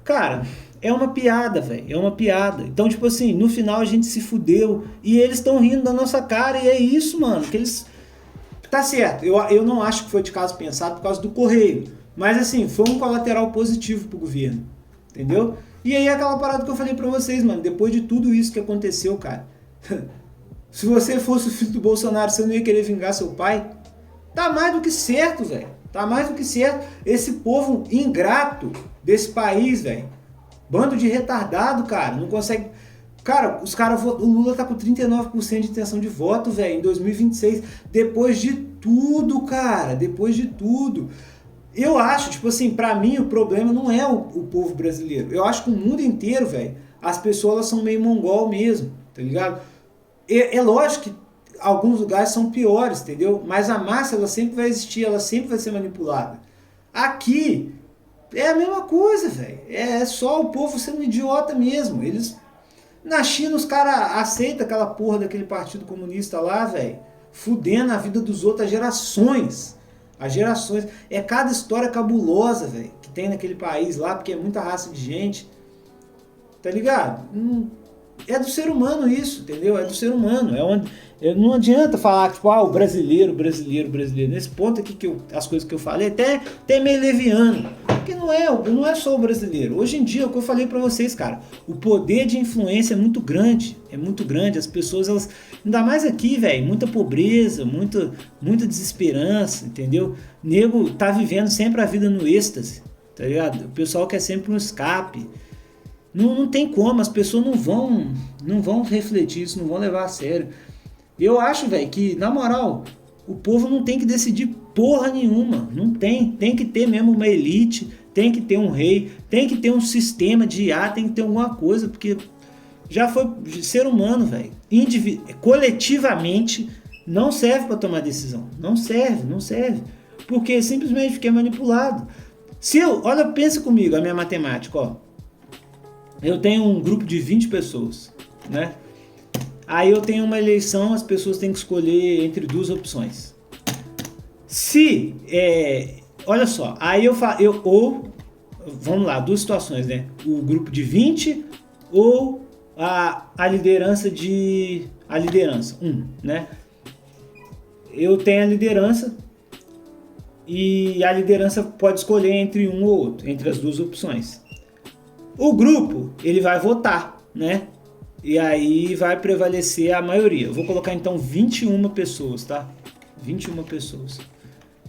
Cara, é uma piada, velho, é uma piada. Então, tipo assim, no final a gente se fudeu e eles estão rindo da nossa cara e é isso, mano, que eles... Tá certo, eu não acho que foi de caso pensado por causa do correio, mas assim, foi um colateral positivo pro governo, entendeu? E aí aquela parada que eu falei pra vocês, mano, depois de tudo isso que aconteceu, cara, se você fosse o filho do Bolsonaro, você não ia querer vingar seu pai? Tá mais do que certo, velho, tá mais do que certo. Esse povo ingrato desse país, velho, bando de retardado, cara, não consegue... Cara, o Lula tá com 39% de intenção de voto, velho, em 2026. Depois de tudo, cara, depois de tudo. Eu acho, tipo assim, pra mim o problema não é o povo brasileiro. Eu acho que o mundo inteiro, velho, as pessoas elas são meio mongol mesmo, tá ligado? É lógico que alguns lugares são piores, entendeu? Mas a massa, ela sempre vai existir, ela sempre vai ser manipulada. Aqui, é a mesma coisa, velho. É só o povo sendo idiota mesmo. Na China, os caras aceitam aquela porra daquele partido comunista lá, velho, fudendo a vida dos outros há gerações. Há gerações. É cada história cabulosa, velho, que tem naquele país lá, porque é muita raça de gente. Tá ligado? É do ser humano isso, entendeu? É do ser humano. Não adianta falar, tipo, o brasileiro. Nesse ponto aqui, as coisas que eu falei, até meio leviano. Porque não é só o brasileiro. Hoje em dia, é o que eu falei pra vocês, cara, o poder de influência é muito grande. É muito grande. As pessoas, elas... Ainda mais aqui, velho, muita pobreza, muita desesperança, entendeu? O nego tá vivendo sempre a vida no êxtase, tá ligado? O pessoal quer sempre um escape. Não tem como, as pessoas não vão refletir isso, não vão levar a sério. Eu acho, velho, que, na moral, o povo não tem que decidir porra nenhuma. Não tem. Tem que ter mesmo uma elite, tem que ter um rei, tem que ter um sistema de IA, tem que ter alguma coisa, porque já foi ser humano, velho. Coletivamente não serve para tomar decisão. Não serve. Porque simplesmente fiquei manipulado. Olha, pensa comigo, a minha matemática, ó. Eu tenho um grupo de 20 pessoas, né? Aí eu tenho uma eleição, as pessoas têm que escolher entre duas opções. Olha só, aí vamos lá, duas situações, né? O grupo de 20 ou a liderança né? Eu tenho a liderança e a liderança pode escolher entre um ou outro, entre as duas opções. O grupo, ele vai votar, né? E aí vai prevalecer a maioria. Eu vou colocar então 21 pessoas, tá? 21 pessoas.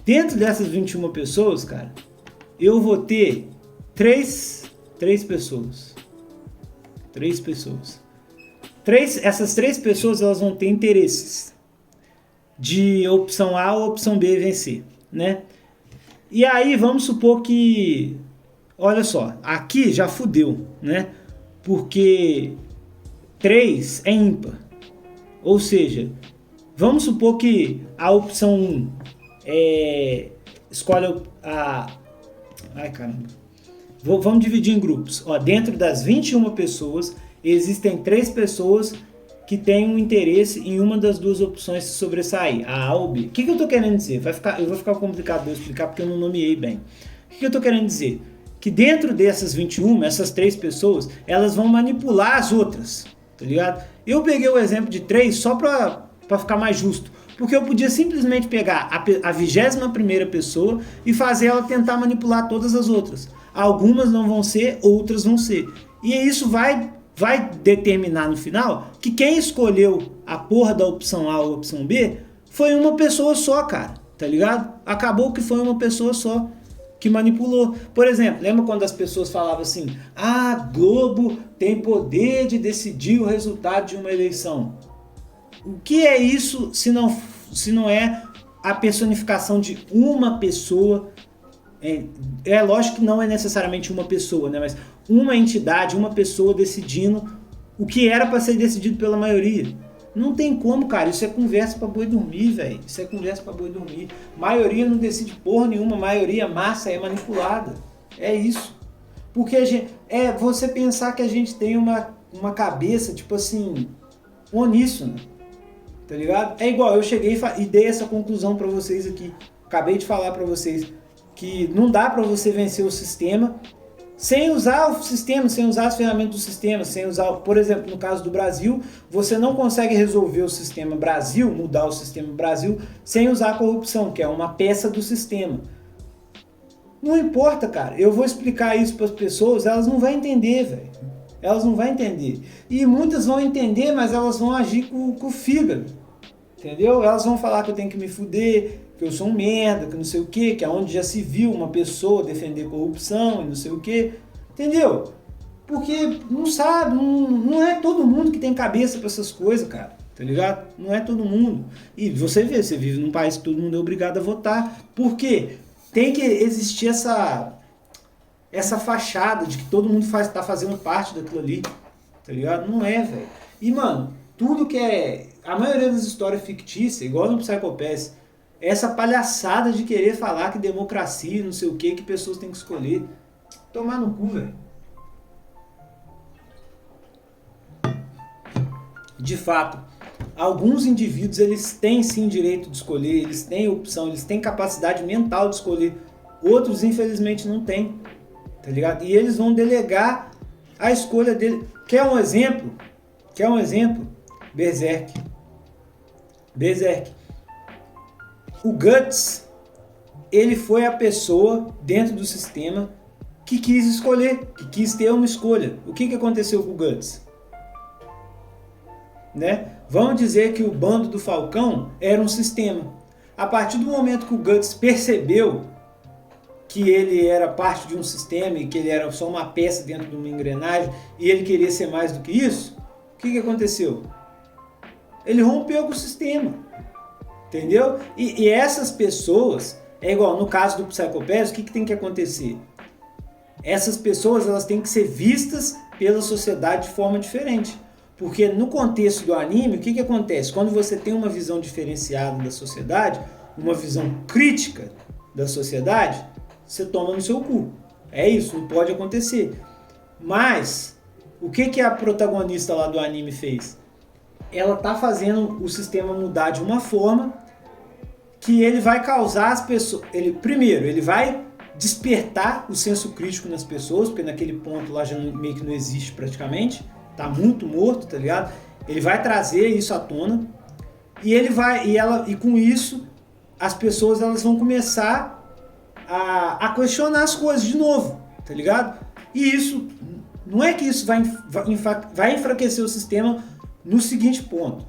Dentro dessas 21 pessoas, cara, eu vou ter três pessoas. Essas três pessoas, elas vão ter interesses de opção A ou opção B vencer, né? E aí vamos supor que, olha só, aqui já fudeu, né? Porque 3 é ímpar. Ou seja, vamos supor que a opção 1 escolhe a... Ai, caramba. Vamos dividir em grupos. Ó, dentro das 21 pessoas, existem 3 pessoas que têm um interesse em uma das duas opções se sobressair, a A ou B. O que eu estou querendo dizer? Eu vou ficar complicado de eu explicar porque eu não nomeei bem. O que eu estou querendo dizer? Que dentro dessas 21, essas 3 pessoas, elas vão manipular as outras, tá ligado? Eu peguei o exemplo de 3 só para ficar mais justo. Porque eu podia simplesmente pegar a 21ª pessoa e fazer ela tentar manipular todas as outras. Algumas não vão ser, outras vão ser. E isso vai determinar no final que quem escolheu a porra da opção A ou a opção B foi uma pessoa só, cara. Tá ligado? Acabou que foi uma pessoa só que manipulou. Por exemplo, lembra quando as pessoas falavam assim: ah, Globo tem poder de decidir o resultado de uma eleição? O que é isso se não é a personificação de uma pessoa? É lógico que não é necessariamente uma pessoa, né? Mas uma entidade, uma pessoa decidindo o que era para ser decidido pela maioria. Não tem como, cara. Isso é conversa para boi dormir, velho. Isso é conversa para boi dormir. Maioria não decide porra nenhuma. Maioria massa é manipulada. É isso. Porque você pensar que a gente tem uma cabeça, tipo assim, uníssona. Tá ligado? É igual, eu cheguei e dei essa conclusão para vocês aqui. Acabei de falar para vocês que não dá para você vencer o sistema sem usar o sistema, sem usar as ferramentas do sistema, sem usar, por exemplo, no caso do Brasil, você não consegue resolver o sistema Brasil, mudar o sistema Brasil, sem usar a corrupção, que é uma peça do sistema. Não importa, cara. Eu vou explicar isso para as pessoas, elas não vão entender, velho. Elas não vão entender. E muitas vão entender, mas elas vão agir com o fígado. Entendeu? Elas vão falar que eu tenho que me fuder, que eu sou um merda, que não sei o que, que é onde já se viu uma pessoa defender corrupção e não sei o que. Entendeu? Porque não sabe, não é todo mundo que tem cabeça para essas coisas, cara. Tá ligado? Não é todo mundo. E você vê, você vive num país que todo mundo é obrigado a votar. Por quê? Tem que existir essa fachada de que todo mundo tá fazendo parte daquilo ali, tá ligado? Não é, velho. E, mano, tudo que é... A maioria das histórias fictícias, igual no Psycho Pass, é essa palhaçada de querer falar que democracia, não sei o que pessoas têm que escolher. Tomar no cu, velho. De fato, alguns indivíduos, eles têm sim direito de escolher, eles têm opção, eles têm capacidade mental de escolher. Outros, infelizmente, não têm. Tá ligado? E eles vão delegar a escolha dele. Quer um exemplo? Berserk. O Guts, ele foi a pessoa dentro do sistema que quis escolher, que quis ter uma escolha. O que aconteceu com o Guts? Né? Vamos dizer que o bando do Falcão era um sistema. A partir do momento que o Guts percebeu que ele era parte de um sistema e que ele era só uma peça dentro de uma engrenagem e ele queria ser mais do que isso, o que aconteceu? Ele rompeu com o sistema, entendeu? E essas pessoas, é igual no caso do Psycho Pass, o que tem que acontecer? Essas pessoas, elas têm que ser vistas pela sociedade de forma diferente. Porque no contexto do anime, o que acontece? Quando você tem uma visão diferenciada da sociedade, uma visão crítica da sociedade, você toma no seu cu. É isso, não pode acontecer. Mas, o que a protagonista lá do anime fez? Ela tá fazendo o sistema mudar de uma forma que ele vai causar as pessoas... Primeiro, ele vai despertar o senso crítico nas pessoas, porque naquele ponto lá já meio que não existe praticamente. tá muito morto, tá ligado? Ele vai trazer isso à tona e com isso as pessoas elas vão começar a questionar as coisas de novo, tá ligado? E isso, não é que isso vai enfraquecer o sistema no seguinte ponto.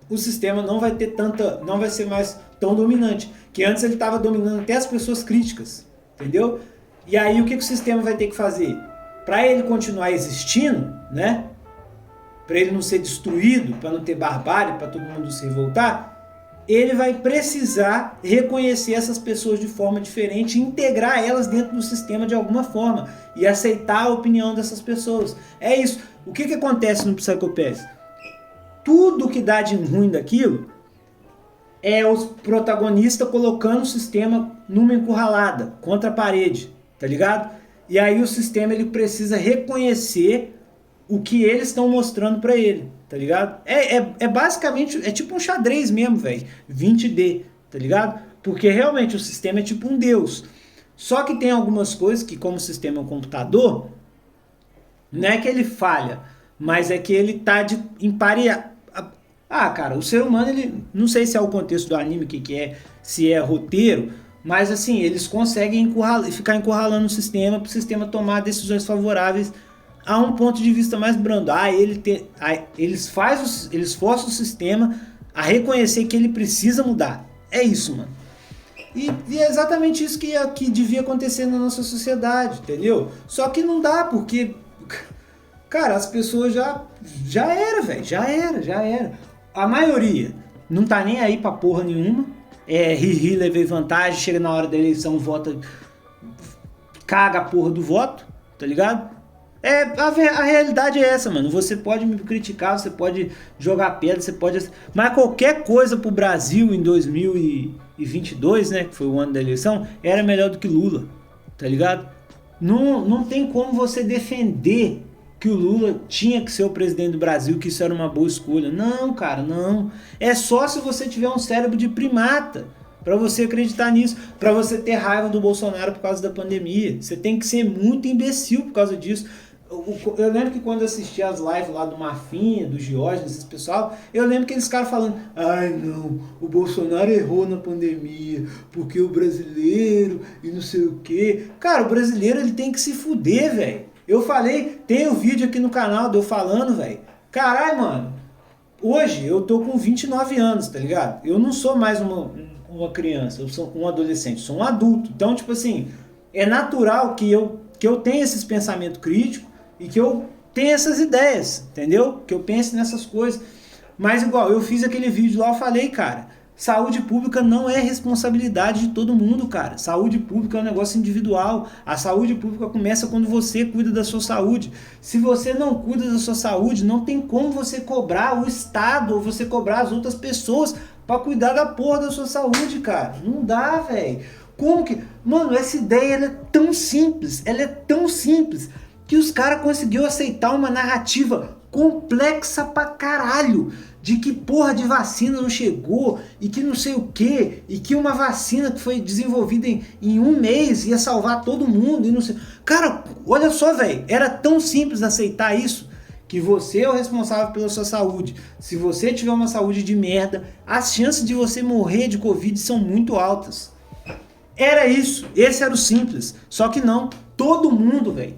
O sistema não vai ser mais tão dominante, que antes ele estava dominando até as pessoas críticas, entendeu? E aí o que o sistema vai ter que fazer? Para ele continuar existindo, né? Para ele não ser destruído, para não ter barbárie, para todo mundo se revoltar, ele vai precisar reconhecer essas pessoas de forma diferente e integrar elas dentro do sistema de alguma forma e aceitar a opinião dessas pessoas. É isso. O que acontece no Psycho-Pass? Tudo que dá de ruim daquilo é os protagonistas colocando o sistema numa encurralada, contra a parede, tá ligado? E aí o sistema ele precisa reconhecer o que eles estão mostrando pra ele, tá ligado? É basicamente, é tipo um xadrez mesmo, velho, 20D, tá ligado? Porque realmente o sistema é tipo um deus. Só que tem algumas coisas que, como o sistema é um computador, não é que ele falha, mas é que ele tá em parear. Ah, cara, o ser humano, ele não sei se é o contexto do anime, o que é, se é roteiro, mas assim, eles conseguem ficar encurralando o sistema para o sistema tomar decisões favoráveis a um ponto de vista mais brando. Eles forçam o sistema a reconhecer que ele precisa mudar. É isso, mano. E é exatamente isso que devia acontecer na nossa sociedade, entendeu? Só que não dá, porque, cara, as pessoas já era, velho, já era. A maioria não tá nem aí pra porra nenhuma. Levei vantagem, chega na hora da eleição, vota, caga a porra do voto, tá ligado? A realidade é essa, mano. Você pode me criticar, você pode jogar pedra, mas qualquer coisa pro Brasil em 2022, né, que foi o ano da eleição, era melhor do que Lula, tá ligado? Não tem como você defender que o Lula tinha que ser o presidente do Brasil, que isso era uma boa escolha. Não, cara, não. É só se você tiver um cérebro de primata pra você acreditar nisso, pra você ter raiva do Bolsonaro por causa da pandemia. Você tem que ser muito imbecil por causa disso. Eu lembro que quando eu assisti as lives lá do Marfinha, do Diógenes, esse pessoal, eu lembro que eles ficaram falando: ai não, o Bolsonaro errou na pandemia, porque o brasileiro e não sei o que. Cara, o brasileiro ele tem que se fuder, velho. Eu falei, tem um vídeo aqui no canal de eu falando, velho. Caralho, mano, hoje eu tô com 29 anos, tá ligado? Eu não sou mais uma criança, eu sou um adolescente, sou um adulto. Então, tipo assim, é natural que eu tenha esses pensamentos críticos e que eu tenha essas ideias, entendeu? Que eu pense nessas coisas. Mas igual, eu fiz aquele vídeo lá, eu falei, cara, saúde pública não é responsabilidade de todo mundo, cara. Saúde pública é um negócio individual. A saúde pública começa quando você cuida da sua saúde. Se você não cuida da sua saúde, não tem como você cobrar o Estado ou você cobrar as outras pessoas pra cuidar da porra da sua saúde, cara. Não dá, velho. Como que... Mano, essa ideia ela é tão simples, que os caras conseguiram aceitar uma narrativa complexa pra caralho, de que porra de vacina não chegou, e que não sei o que, e que uma vacina que foi desenvolvida em um mês ia salvar todo mundo, e não sei... Cara, olha só, velho, era tão simples aceitar isso, que você é o responsável pela sua saúde. Se você tiver uma saúde de merda, as chances de você morrer de Covid são muito altas. Era isso, esse era o simples. Só que não, todo mundo, velho,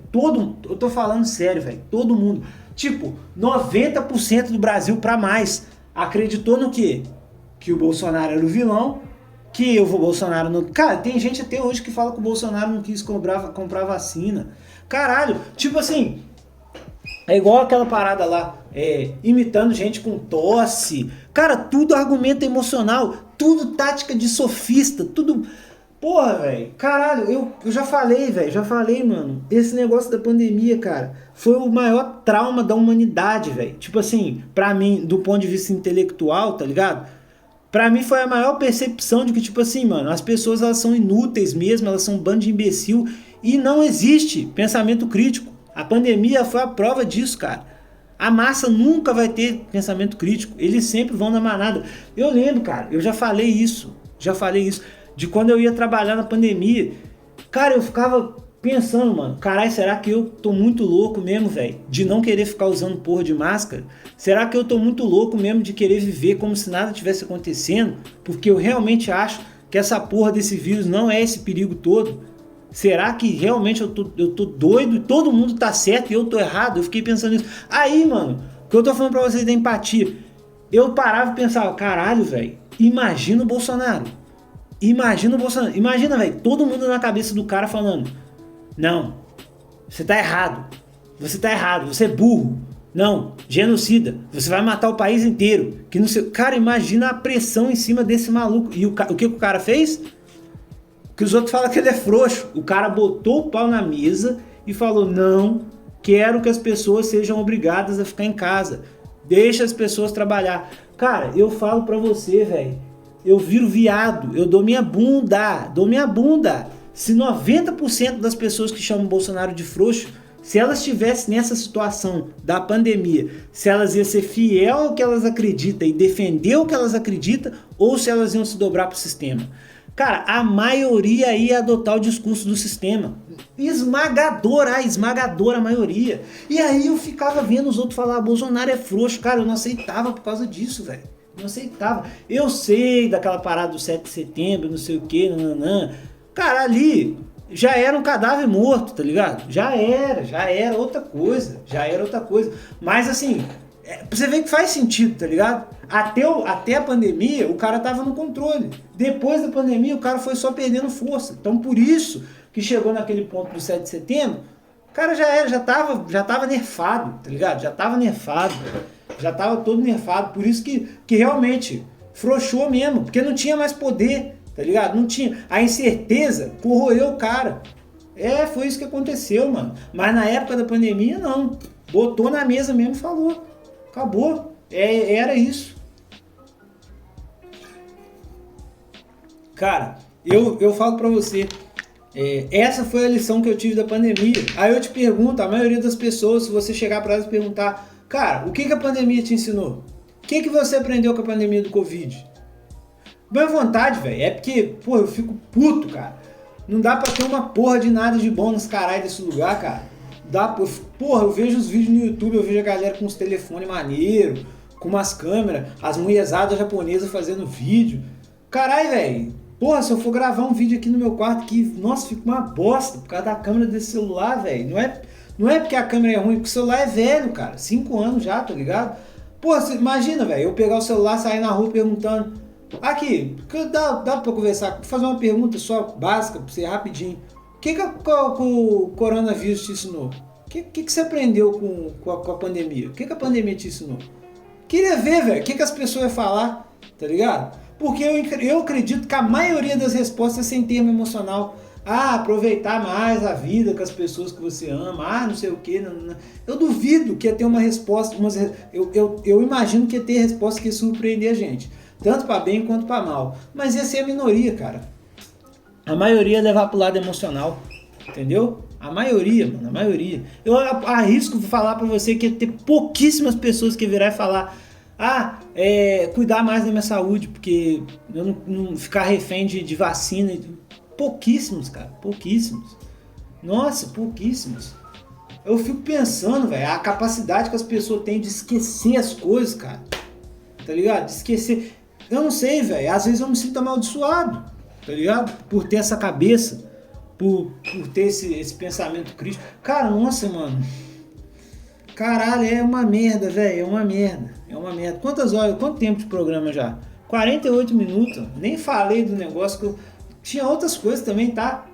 eu tô falando sério, velho, todo mundo, tipo, 90% do Brasil pra mais, acreditou no quê? Que o Bolsonaro era o vilão, que o Bolsonaro não... Cara, tem gente até hoje que fala que o Bolsonaro não quis comprar vacina. Caralho, tipo assim, é igual aquela parada lá, imitando gente com tosse. Cara, tudo argumento emocional, tudo tática de sofista, tudo... Porra, velho, caralho, eu já falei, mano, esse negócio da pandemia, cara, foi o maior trauma da humanidade, velho. Tipo assim, pra mim, do ponto de vista intelectual, tá ligado? Pra mim foi a maior percepção de que, tipo assim, mano, as pessoas elas são inúteis mesmo, elas são um bando de imbecil e não existe pensamento crítico. A pandemia foi a prova disso, cara. A massa nunca vai ter pensamento crítico, eles sempre vão na manada. Eu lembro, cara, eu já falei isso, de quando eu ia trabalhar na pandemia. Cara, eu ficava pensando, mano, caralho, será que eu tô muito louco mesmo, velho, de não querer ficar usando porra de máscara? Será que eu tô muito louco mesmo de querer viver como se nada tivesse acontecendo? Porque eu realmente acho que essa porra desse vírus não é esse perigo todo? Será que realmente eu tô doido e todo mundo tá certo e eu tô errado? Eu fiquei pensando nisso. Aí, mano, o que eu tô falando pra vocês da empatia, eu parava e pensava, caralho, velho, imagina o Bolsonaro. Imagina o Bolsonaro. Imagina, velho, todo mundo na cabeça do cara falando, não, você tá errado. Você tá errado, você é burro. Não, genocida. Você vai matar o país inteiro. Que não sei... Cara, imagina a pressão em cima desse maluco. E o que o cara fez? Que os outros falam que ele é frouxo. O cara botou o pau na mesa e falou, não quero que as pessoas sejam obrigadas a ficar em casa. Deixa as pessoas trabalhar. Cara, eu falo pra você, velho. Eu viro viado. Eu dou minha bunda. Dou minha bunda. Se 90% das pessoas que chamam Bolsonaro de frouxo, se elas estivessem nessa situação da pandemia, se elas iam ser fiel ao que elas acreditam e defender o que elas acreditam, ou se elas iam se dobrar pro sistema. Cara, a maioria ia adotar o discurso do sistema. Esmagadora maioria. E aí eu ficava vendo os outros falar, Bolsonaro é frouxo. Cara, eu não aceitava por causa disso, velho. Não aceitava. Eu sei daquela parada do 7 de setembro, não sei o que, nananã. Cara, ali já era um cadáver morto, tá ligado? Já era outra coisa. Mas assim, você vê que faz sentido, tá ligado? Até a pandemia, o cara tava no controle. Depois da pandemia, o cara foi só perdendo força. Então, por isso que chegou naquele ponto do 7 de setembro, o cara já tava nerfado, tá ligado? Já tava todo nerfado. Por isso que realmente frouxou mesmo, porque não tinha mais poder, tá ligado? Não tinha. A incerteza corroeu o cara. Foi isso que aconteceu, mano. Mas na época da pandemia, não. Botou na mesa mesmo e falou. Acabou. Era isso. Cara, eu falo pra você, essa foi a lição que eu tive da pandemia. Aí eu te pergunto, a maioria das pessoas, se você chegar pra elas e perguntar, cara, o que a pandemia te ensinou? O que você aprendeu com a pandemia do Covid? Boa vontade, velho, é porque, porra, eu fico puto, cara. Não dá pra ter uma porra de nada de bom nos caralho desse lugar, cara. Porra, eu vejo os vídeos no YouTube, eu vejo a galera com uns telefones maneiros, com umas câmeras, as mulherzadas japonesas fazendo vídeo. Caralho, velho. Porra, se eu for gravar um vídeo aqui no meu quarto que, nossa, fica uma bosta por causa da câmera desse celular, velho. Não é porque a câmera é ruim, porque o celular é velho, cara. 5 anos já, tá ligado? Porra, você imagina, velho, eu pegar o celular, sair na rua perguntando. Aqui, dá pra conversar, vou fazer uma pergunta só básica pra você rapidinho. O que o coronavírus te ensinou? O que você aprendeu com a pandemia? O que a pandemia te ensinou? Queria ver, velho, o que as pessoas iam falar, tá ligado? Porque eu acredito que a maioria das respostas é sem termo emocional. Aproveitar mais a vida com as pessoas que você ama, não sei o que. Não. Eu duvido que ia ter uma resposta, eu imagino que ia ter resposta que ia surpreender a gente. Tanto para bem quanto para mal. Mas ia ser a minoria, cara. A maioria ia levar pro lado emocional. Entendeu? A maioria, mano, a maioria. Eu arrisco falar pra você que ia ter pouquíssimas pessoas que virar e falar cuidar mais da minha saúde, porque eu não ficar refém de vacina. Pouquíssimos, cara, pouquíssimos. Nossa, pouquíssimos. Eu fico pensando, velho, a capacidade que as pessoas têm de esquecer as coisas, cara. Tá ligado? De esquecer. Eu não sei, velho, às vezes eu me sinto amaldiçoado, tá ligado? Por ter essa cabeça. Por ter esse pensamento crítico. Cara, nossa, mano. Caralho, é uma merda, velho. É uma merda. Quantas horas, quanto tempo de programa já? 48 minutos. Nem falei do negócio que eu... Tinha outras coisas também, tá?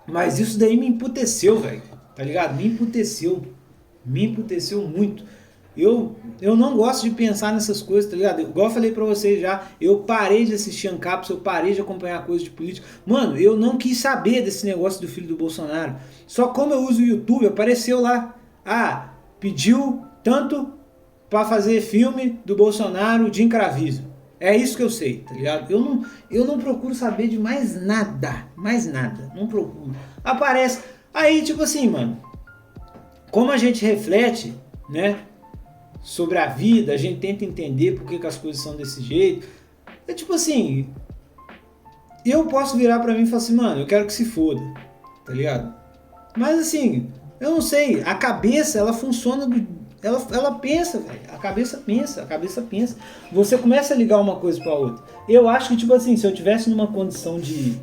Mas isso daí me emputeceu, velho. Tá ligado? Me emputeceu muito. Eu não gosto de pensar nessas coisas, tá ligado? Igual eu falei pra vocês já, eu parei de assistir Ancaps, eu parei de acompanhar coisas de política. Mano, eu não quis saber desse negócio do filho do Bolsonaro. Só como eu uso o YouTube, apareceu lá. Pediu tanto pra fazer filme do Bolsonaro de encravizo. É isso que eu sei, tá ligado? Eu não procuro saber de mais nada, não procuro. Aparece, aí tipo assim, mano, como a gente reflete, né, sobre a vida, a gente tenta entender por que as coisas são desse jeito. É tipo assim, eu posso virar pra mim e falar assim, mano, eu quero que se foda, tá ligado? Mas assim, eu não sei, a cabeça, ela funciona ela pensa, velho. A cabeça pensa. Você começa a ligar uma coisa pra outra. Eu acho que, tipo assim, se eu tivesse numa condição de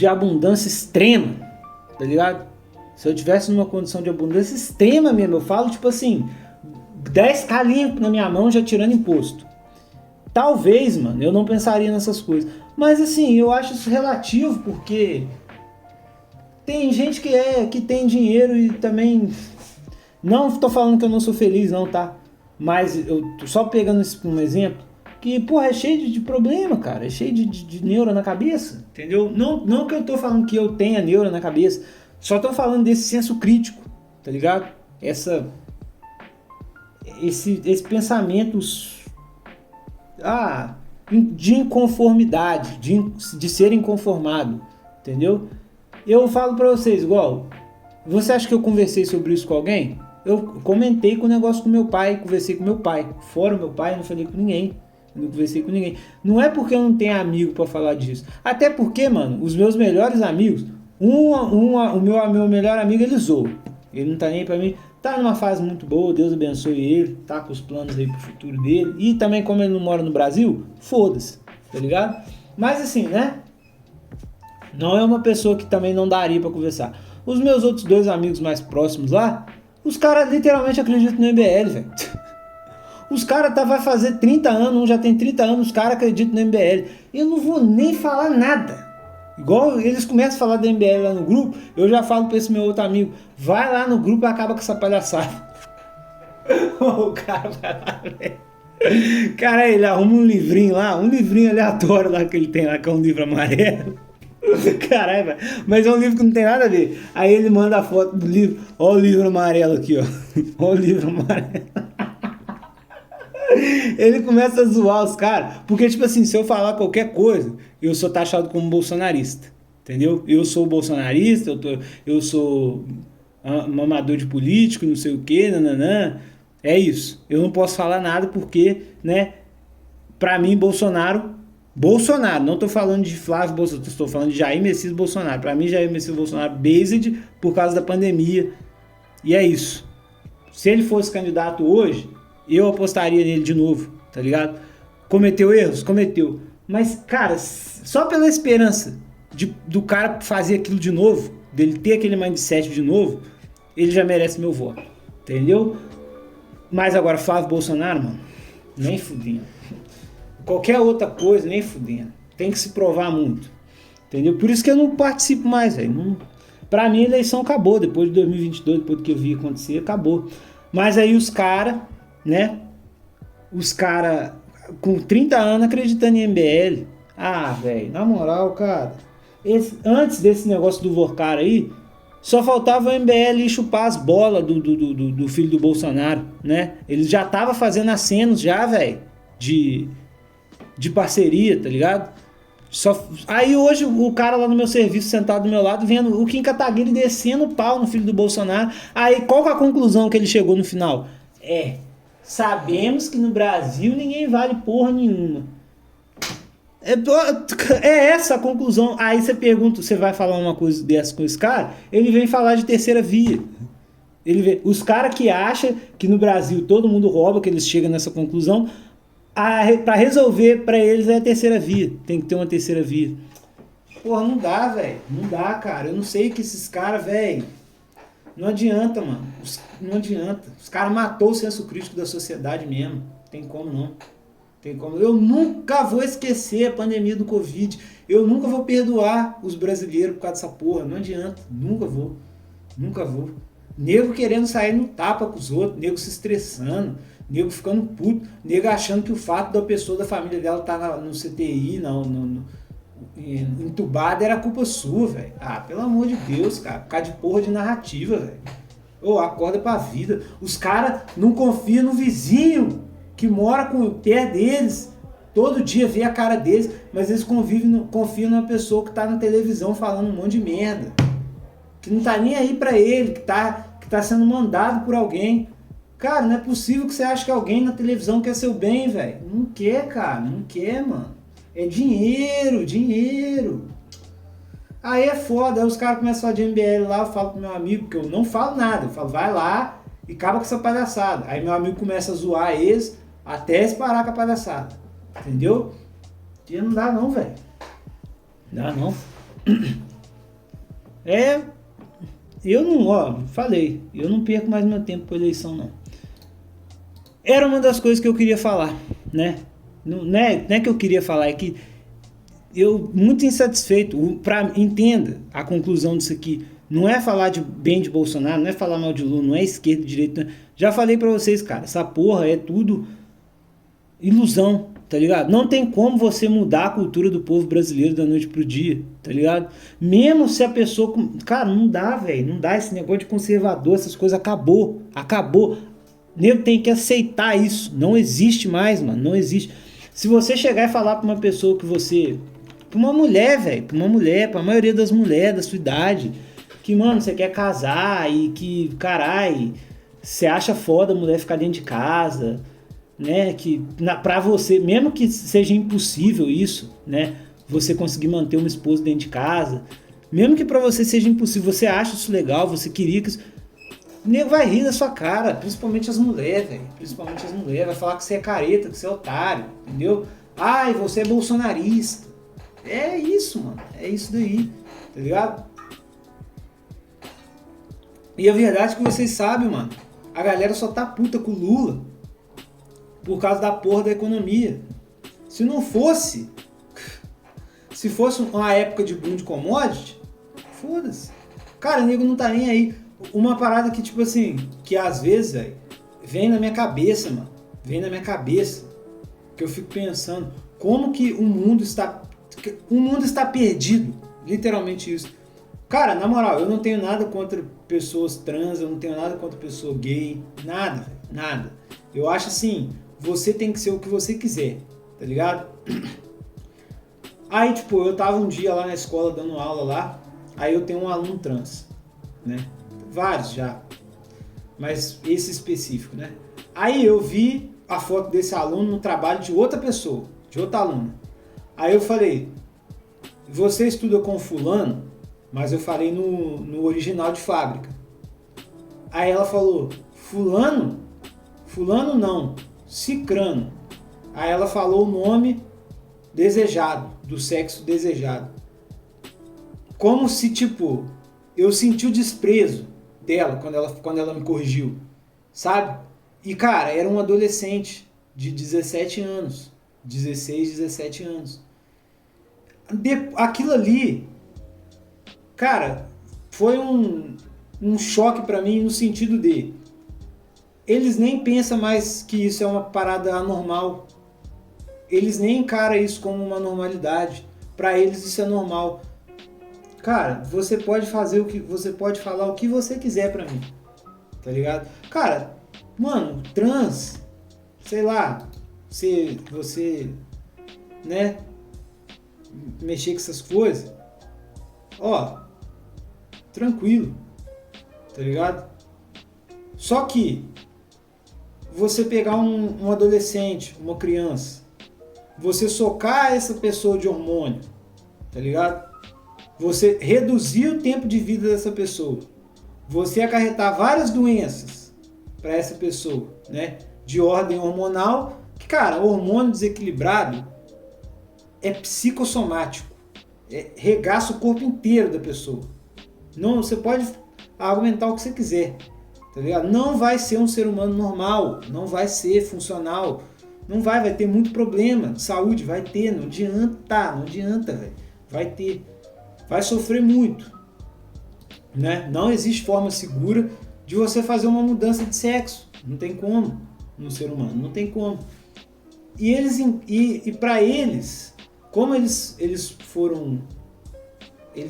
abundância extrema, tá ligado? Se eu tivesse numa condição de abundância extrema mesmo, eu falo, tipo assim, 10k limpo na minha mão já tirando imposto. Talvez, mano, eu não pensaria nessas coisas. Mas assim, eu acho isso relativo, porque tem gente que tem dinheiro e também... Não tô falando que eu não sou feliz, não, tá? Mas eu tô só pegando isso como exemplo, que, porra, é cheio de problema, cara. É cheio de neura na cabeça, entendeu? Não que eu tô falando que eu tenha neura na cabeça, só tô falando desse senso crítico, tá ligado? Esse pensamento de inconformidade, de ser inconformado, entendeu? Eu falo pra vocês, igual, você acha que eu conversei sobre isso com alguém? Eu comentei com o negócio com meu pai, conversei com meu pai. Fora o meu pai, não falei com ninguém. Não conversei com ninguém. Não é porque eu não tenho amigo pra falar disso. Até porque, mano, os meus melhores amigos, o meu melhor amigo, ele zoa. Ele não tá nem pra mim. Tá numa fase muito boa, Deus abençoe ele. Tá com os planos aí pro futuro dele. E também, como ele não mora no Brasil, foda-se, tá ligado? Mas assim, né? Não é uma pessoa que também não daria pra conversar. Os meus outros dois amigos mais próximos lá, os caras literalmente acreditam no MBL, velho. Os caras vai fazer 30 anos, um já tem 30 anos, os caras acreditam no MBL. Eu não vou nem falar nada. Igual eles começam a falar do MBL lá no grupo, eu já falo pra esse meu outro amigo, vai lá no grupo e acaba com essa palhaçada. O cara vai lá, velho. Cara, ele arruma um livrinho lá, um livrinho aleatório lá que ele tem lá, que é um livro amarelo. Caralho, velho. Mas é um livro que não tem nada a ver. Aí ele manda a foto do livro. Ó o livro amarelo aqui, ó. Ó o livro amarelo. Ele começa a zoar os caras. Porque, tipo assim, se eu falar qualquer coisa, eu sou taxado como bolsonarista. Entendeu? Eu sou bolsonarista, eu sou mamador de político, não sei o que, nananã. É isso. Eu não posso falar nada porque, né? Pra mim, Bolsonaro, não estou falando de Flávio Bolsonaro, estou falando de Jair Messias Bolsonaro. Para mim, Jair Messias Bolsonaro, based por causa da pandemia. E é isso. Se ele fosse candidato hoje, eu apostaria nele de novo, tá ligado? Cometeu erros? Cometeu. Mas, cara, só pela esperança do cara fazer aquilo de novo, dele ter aquele mindset de novo, ele já merece meu voto, entendeu? Mas agora, Flávio Bolsonaro, mano, nem fudendo. Qualquer outra coisa, nem fudendo. Tem que se provar muito. Entendeu? Por isso que eu não participo mais, velho. Pra mim, a eleição acabou. Depois de 2022, depois do que eu vi acontecer, acabou. Mas aí os caras, né? Os caras com 30 anos acreditando em MBL. Ah, velho, na moral, cara. Antes desse negócio do Vorcar aí, só faltava o MBL ir chupar as bolas do filho do Bolsonaro, né? Ele já tava fazendo acenos já, velho, de parceria, tá ligado? Aí hoje o cara lá no meu serviço sentado do meu lado vendo o Kim Kataguiri descendo o pau no filho do Bolsonaro. Aí qual que é a conclusão que ele chegou no final? Sabemos que no Brasil ninguém vale porra nenhuma. É essa a conclusão. Aí você pergunta, você vai falar uma coisa dessa com esse cara? Ele vem falar de terceira via. Os caras que acham que no Brasil todo mundo rouba, que eles chegam nessa conclusão, para resolver para eles é a terceira via. Tem que ter uma terceira via. Porra, não dá, velho. Não dá, cara. Eu não sei que esses caras, velho. Não adianta, mano. Não adianta. Os caras matou o senso crítico da sociedade mesmo. Tem como não. Tem como. Eu nunca vou esquecer a pandemia do Covid. Eu nunca vou perdoar os brasileiros por causa dessa porra. Não adianta. Nunca vou. Nunca vou. Nego querendo sair no tapa com os outros. Nego se estressando. Nego ficando puto, nego achando que o fato da pessoa da família dela estar no CTI, entubada, era culpa sua, velho. Ah, pelo amor de Deus, cara. Por causa de porra de narrativa, velho. Ô, acorda pra vida. Os caras não confiam no vizinho que mora perto deles. Todo dia vê a cara deles, mas eles confiam numa pessoa que tá na televisão falando um monte de merda. Que não tá nem aí pra ele, que tá sendo mandado por alguém. Cara, não é possível que você ache que alguém na televisão quer seu bem, velho. Não quer, cara. Não quer, mano. É dinheiro, dinheiro. Aí é foda, aí os caras começam a falar de MBL lá, eu falo pro meu amigo, que eu não falo nada, eu falo, vai lá e acaba com essa palhaçada. Aí meu amigo começa a zoar eles até eles parar com a palhaçada. Entendeu? E não dá não, velho. Dá não. Eu não, falei, eu não perco mais meu tempo com eleição não. Era uma das coisas que eu queria falar, né? Não é que eu queria falar, é que eu muito insatisfeito. Entenda a conclusão disso aqui. Não é falar bem de Bolsonaro, não é falar mal de Lula, não é esquerda, direita. Já falei pra vocês, cara, essa porra é tudo ilusão, tá ligado? Não tem como você mudar a cultura do povo brasileiro da noite pro dia, tá ligado? Mesmo se a pessoa... Cara, não dá, velho. Não dá esse negócio de conservador, essas coisas. Acabou. O nego tem que aceitar isso. Não existe mais, mano. Não existe. Se você chegar e falar pra uma pessoa que você... Pra uma mulher, velho. Pra maioria das mulheres da sua idade. Que, mano, você quer casar e que, carai, você acha foda a mulher ficar dentro de casa... né, que pra você, mesmo que seja impossível isso, né, você conseguir manter uma esposa dentro de casa, mesmo que pra você seja impossível, você acha isso legal, você queria que isso... O nego vai rir da sua cara, principalmente as mulheres, velho, vai falar que você é careta, que você é otário, entendeu? Ai, você é bolsonarista. É isso, mano, é isso daí, tá ligado? E a verdade é que vocês sabem, mano, a galera só tá puta com o Lula por causa da porra da economia. Se não fosse, se fosse uma época de boom de commodity, foda-se. Cara, o nego não tá nem aí. Uma parada que, tipo assim, que às vezes, véio, vem na minha cabeça, mano. Vem na minha cabeça. Que eu fico pensando, como que o mundo está perdido. Literalmente isso. Cara, na moral, eu não tenho nada contra pessoas trans, eu não tenho nada contra pessoa gay. Nada, véio, nada. Eu acho assim... Você tem que ser o que você quiser, tá ligado? Aí, tipo, eu tava um dia lá na escola dando aula lá, aí eu tenho um aluno trans, né? Vários já, mas esse específico, né? Aí eu vi a foto desse aluno no trabalho de outra pessoa, de outra aluna. Aí eu falei, você estuda com fulano? Mas eu falei no original de fábrica. Aí ela falou, fulano? Fulano não. Cicrano. Aí ela falou o nome desejado, do sexo desejado. Como se, tipo, eu senti o desprezo dela quando ela me corrigiu, sabe? E, cara, era um adolescente de 17 anos, 16, 17 anos. Aquilo ali, cara, foi um choque pra mim no sentido de eles nem pensam mais que isso é uma parada anormal. Eles nem encaram isso como uma normalidade. Pra eles isso é normal. Cara, você pode fazer você pode falar o que você quiser pra mim. Tá ligado? Cara, mano, trans, sei lá, você, né, mexer com essas coisas, ó, tranquilo, tá ligado? Só que você pegar um adolescente, uma criança, você socar essa pessoa de hormônio, tá ligado? Você reduzir o tempo de vida dessa pessoa, você acarretar várias doenças para essa pessoa, né? De ordem hormonal, que, cara, hormônio desequilibrado é psicossomático, regaça o corpo inteiro da pessoa. Não, você pode argumentar o que você quiser, tá ligado? Não vai ser um ser humano normal, não vai ser funcional, não vai ter muito problema de saúde, vai ter, não adianta, velho, vai ter, vai sofrer muito, né? Não existe forma segura de você fazer uma mudança de sexo, não tem como no ser humano, não tem como. E para eles, como eles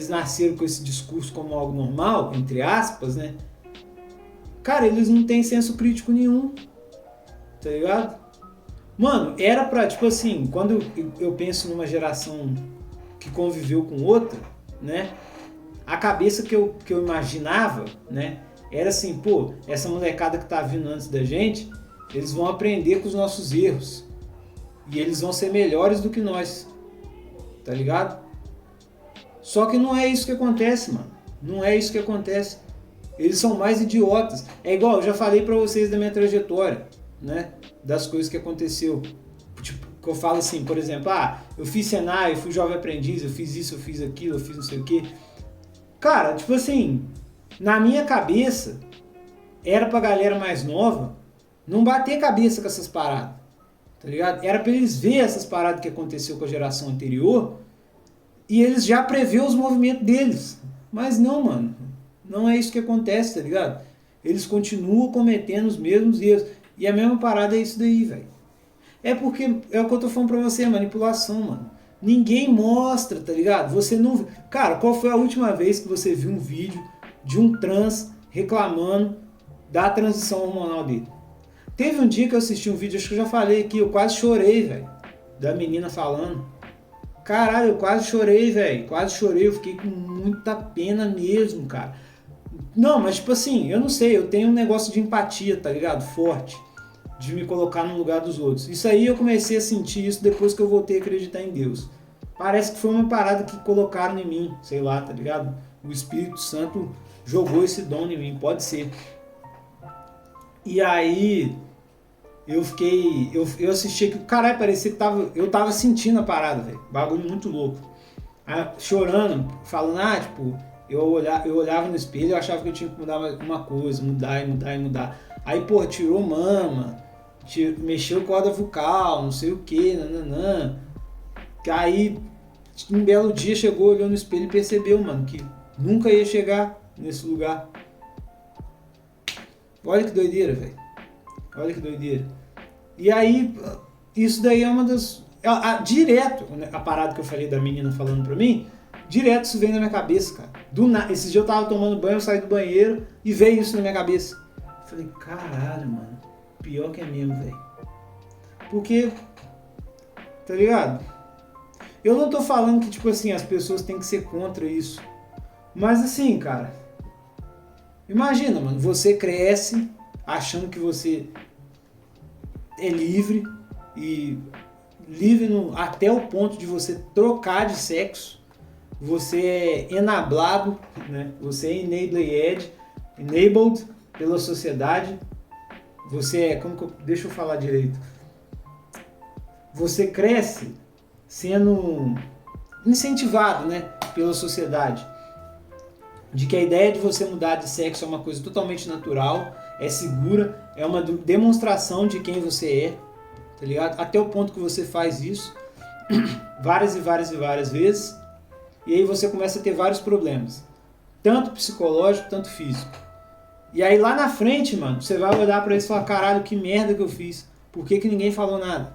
nasceram com esse discurso como algo normal, entre aspas, né? Cara, eles não têm senso crítico nenhum, tá ligado? Mano, era pra, tipo assim, quando eu penso numa geração que conviveu com outra, né? A cabeça que eu imaginava, né? Era assim, pô, essa molecada que tá vindo antes da gente, eles vão aprender com os nossos erros. E eles vão ser melhores do que nós. tá ligado? Só que não é isso que acontece, mano. Não é isso que acontece. Eles são mais idiotas. É igual, eu já falei pra vocês da minha trajetória, né? Das coisas que aconteceu. Tipo, que eu falo assim, por exemplo, eu fiz Senai, eu fui jovem aprendiz, eu fiz isso, eu fiz aquilo, eu fiz não sei o quê. Cara, tipo assim, na minha cabeça, era pra galera mais nova não bater cabeça com essas paradas, tá ligado? Era pra eles ver essas paradas que aconteceu com a geração anterior e eles já prever os movimentos deles. Mas não, mano. Não é isso que acontece, tá ligado? Eles continuam cometendo os mesmos erros. E a mesma parada é isso daí, velho. É porque, é o que eu tô falando pra você, é manipulação, mano. Ninguém mostra, tá ligado? Você não... Cara, qual foi a última vez que você viu um vídeo de um trans reclamando da transição hormonal dele? Teve um dia que eu assisti um vídeo, acho que eu já falei aqui, eu quase chorei, velho. Da menina falando. Caralho, eu quase chorei, velho. Quase chorei, eu fiquei com muita pena mesmo, cara. Não, mas tipo assim, eu não sei, eu tenho um negócio de empatia, tá ligado? Forte. De me colocar no lugar dos outros. Isso aí eu comecei a sentir isso depois que eu voltei a acreditar em Deus. Parece que foi uma parada que colocaram em mim, sei lá, tá ligado? O Espírito Santo jogou esse dom em mim, pode ser. E aí eu fiquei, eu assisti que, caralho, parecia que eu tava sentindo a parada, velho. Bagulho muito louco. Aí, chorando, falando, tipo, eu olhava no espelho e eu achava que eu tinha que mudar uma coisa, mudar. Aí, pô, tirou mama, mexeu corda vocal, não sei o que, nananã. Aí, um belo dia chegou, olhou no espelho e percebeu, mano, que nunca ia chegar nesse lugar. Olha que doideira, velho. Olha que doideira. E aí, isso daí é uma das... direto, a parada que eu falei da menina falando pra mim, direto isso vem na minha cabeça, cara. Esse dia eu tava tomando banho, eu saí do banheiro e veio isso na minha cabeça. Eu falei, caralho, mano. Pior que é mesmo, velho. Porque, tá ligado? Eu não tô falando que, tipo assim, as pessoas têm que ser contra isso. Mas assim, cara, imagina, mano, você cresce achando que você é livre e livre até o ponto de você trocar de sexo, você é enablado, né? Você é enabled pela sociedade, você é, deixa eu falar direito, você cresce sendo incentivado, né, pela sociedade, de que a ideia de você mudar de sexo é uma coisa totalmente natural, é segura, é uma demonstração de quem você é, tá ligado? Até o ponto que você faz isso várias vezes, e aí você começa a ter vários problemas, tanto psicológico, tanto físico. E aí lá na frente, mano, você vai olhar pra isso e falar, caralho, que merda que eu fiz, por que ninguém falou nada?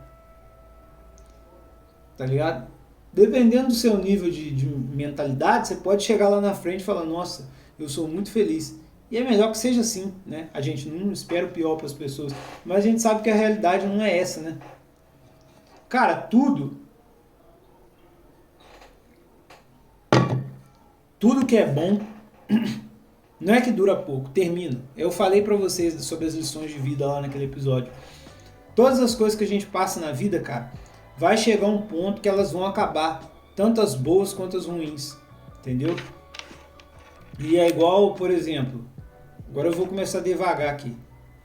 Tá ligado? Dependendo do seu nível de mentalidade, você pode chegar lá na frente e falar, nossa, eu sou muito feliz. E é melhor que seja assim, né? A gente não espera o pior para as pessoas, mas a gente sabe que a realidade não é essa, né? Cara, tudo que é bom não é que dura pouco, termina. Eu falei pra vocês sobre as lições de vida lá naquele episódio. Todas as coisas que a gente passa na vida, cara, vai chegar um ponto que elas vão acabar, tanto as boas quanto as ruins, entendeu? E é igual, por exemplo, agora eu vou começar devagar aqui,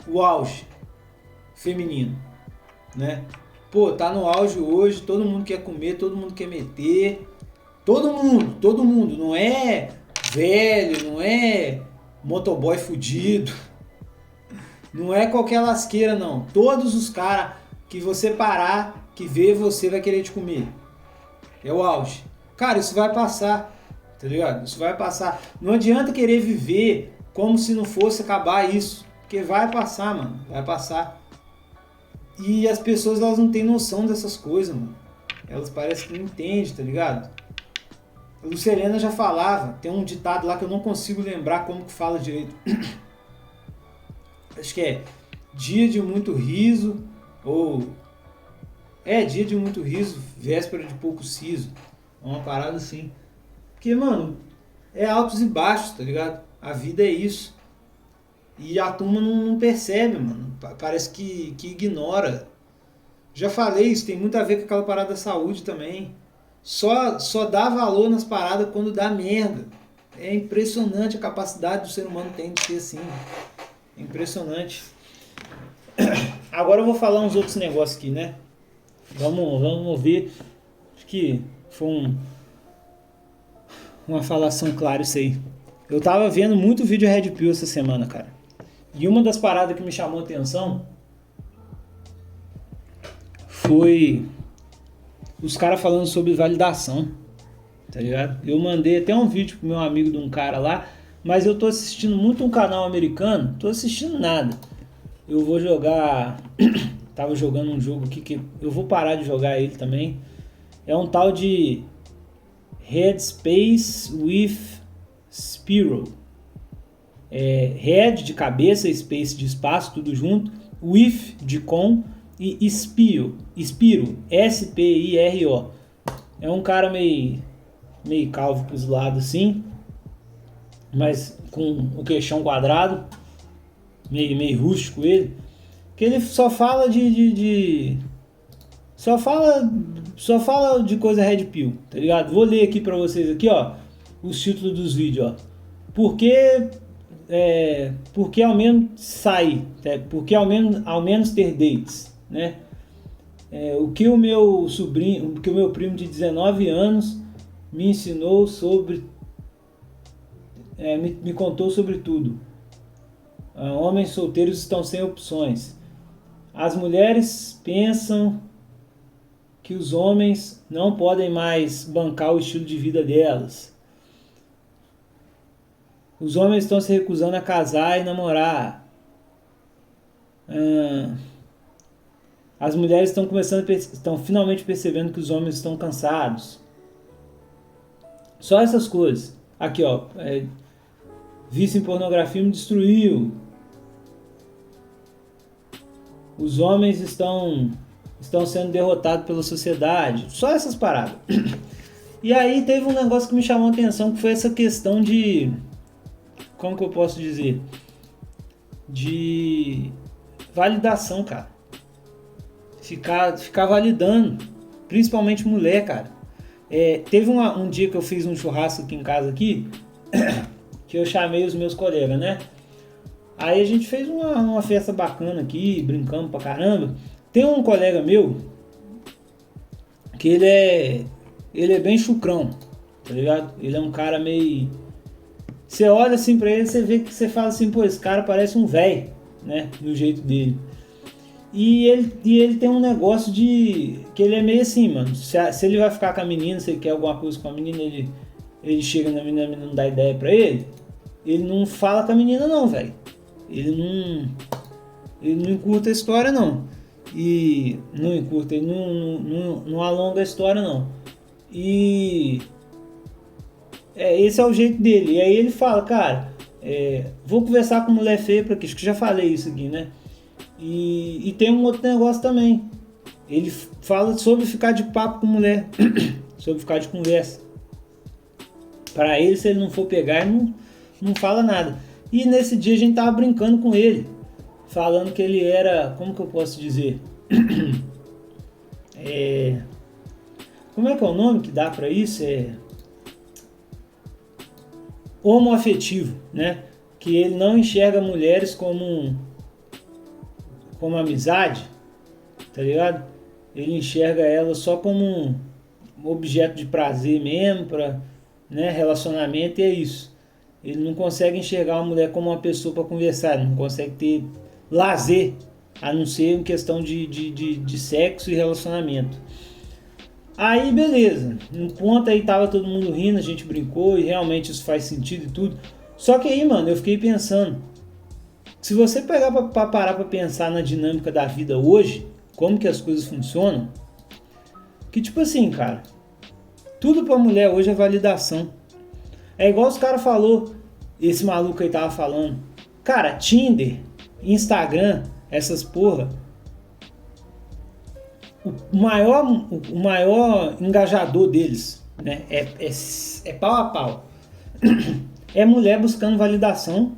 o auge feminino, né? Pô, tá no auge hoje, todo mundo quer comer, todo mundo quer meter, todo mundo, não é velho, não é motoboy fudido, não é qualquer lasqueira não, todos os caras que você parar, que vê você vai querer te comer, é o auge. Cara, isso vai passar, tá ligado? Isso vai passar, não adianta querer viver como se não fosse acabar isso, porque vai passar, mano, vai passar. E as pessoas, elas não têm noção dessas coisas, mano. Elas parecem que não entendem, tá ligado? A Lucilena já falava, tem um ditado lá que eu não consigo lembrar como que fala direito. Acho que é dia de muito riso, ou... dia de muito riso, véspera de pouco siso. Uma parada assim. Porque, mano, é altos e baixos, tá ligado? A vida é isso. E a turma não percebe, mano. Parece que ignora. Já falei, isso tem muito a ver com aquela parada da saúde também. só dá valor nas paradas quando dá merda. É impressionante a capacidade do ser humano tem de ser assim. É impressionante. Agora eu vou falar uns outros negócios aqui, né? Vamos ver. Acho que foi uma falação clara isso aí. Eu tava vendo muito vídeo Red Pill essa semana, cara. E uma das paradas que me chamou a atenção foi os caras falando sobre validação, tá ligado? Eu mandei até um vídeo pro meu amigo de um cara lá, mas eu tô assistindo muito um canal americano, tô assistindo nada. Eu vou jogar, tava jogando um jogo aqui que eu vou parar de jogar ele também. É um tal de Headspace with Spiro. Head de cabeça, Space de espaço, tudo junto, with de com e Spiro, S-P-I-R-O. É um cara meio calvo pros lados assim, mas com o queixão quadrado, meio rústico ele, que ele só fala só fala de coisa Red Pill, tá ligado? Vou ler aqui pra vocês aqui, ó, os títulos dos vídeos, ó. Porque ao menos sair, porque ao menos ter dates, né? O que o meu primo de 19 anos me ensinou sobre, me contou sobre tudo. Homens solteiros estão sem opções. As mulheres pensam que os homens não podem mais bancar o estilo de vida delas. Os homens estão se recusando a casar e namorar. As mulheres estão finalmente percebendo que os homens estão cansados. Só essas coisas. Aqui, ó. Vício em pornografia me destruiu. Os homens estão sendo derrotados pela sociedade. Só essas paradas. E aí teve um negócio que me chamou a atenção, que foi essa questão de... Como que eu posso dizer? De validação, cara. Ficar validando. Principalmente mulher, cara. Teve um dia que eu fiz um churrasco aqui em casa aqui, que eu chamei os meus colegas, né? Aí a gente fez uma festa bacana aqui, brincamos pra caramba. Tem um colega meu que ele é bem chucrão, tá ligado? Ele é um cara meio... Você olha assim pra ele, você vê que você fala assim, pô, esse cara parece um velho, né? Do jeito dele. E ele tem um negócio de... Que ele é meio assim, mano. Se ele vai ficar com a menina, se ele quer alguma coisa com a menina, ele chega na menina, a menina não dá ideia pra ele. Ele não fala com a menina não, velho. Ele não encurta a história não. Ele não alonga a história não. E... esse é o jeito dele. E aí ele fala, cara, vou conversar com mulher feia pra quê? Acho que já falei isso aqui, né? E tem um outro negócio também. Ele fala sobre ficar de papo com mulher, sobre ficar de conversa. Pra ele, se ele não for pegar, ele não fala nada. E nesse dia a gente tava brincando com ele, falando que ele era, como que eu posso dizer? Como é que é o nome que dá pra isso? Homoafetivo, né? Que ele não enxerga mulheres como amizade, tá ligado? Ele enxerga elas só como um objeto de prazer mesmo, pra, né, relacionamento, e é isso. Ele não consegue enxergar uma mulher como uma pessoa para conversar, ele não consegue ter lazer, a não ser em questão de sexo e relacionamento. Aí beleza, no ponto aí tava todo mundo rindo, a gente brincou e realmente isso faz sentido e tudo. Só que aí, mano, eu fiquei pensando, se você pegar pra parar pra pensar na dinâmica da vida hoje, como que as coisas funcionam, que tipo assim, cara, tudo pra mulher hoje é validação. É igual os caras falou, esse maluco aí tava falando, cara, Tinder, Instagram, essas porra, o maior engajador deles, né, é pau a pau. É mulher buscando validação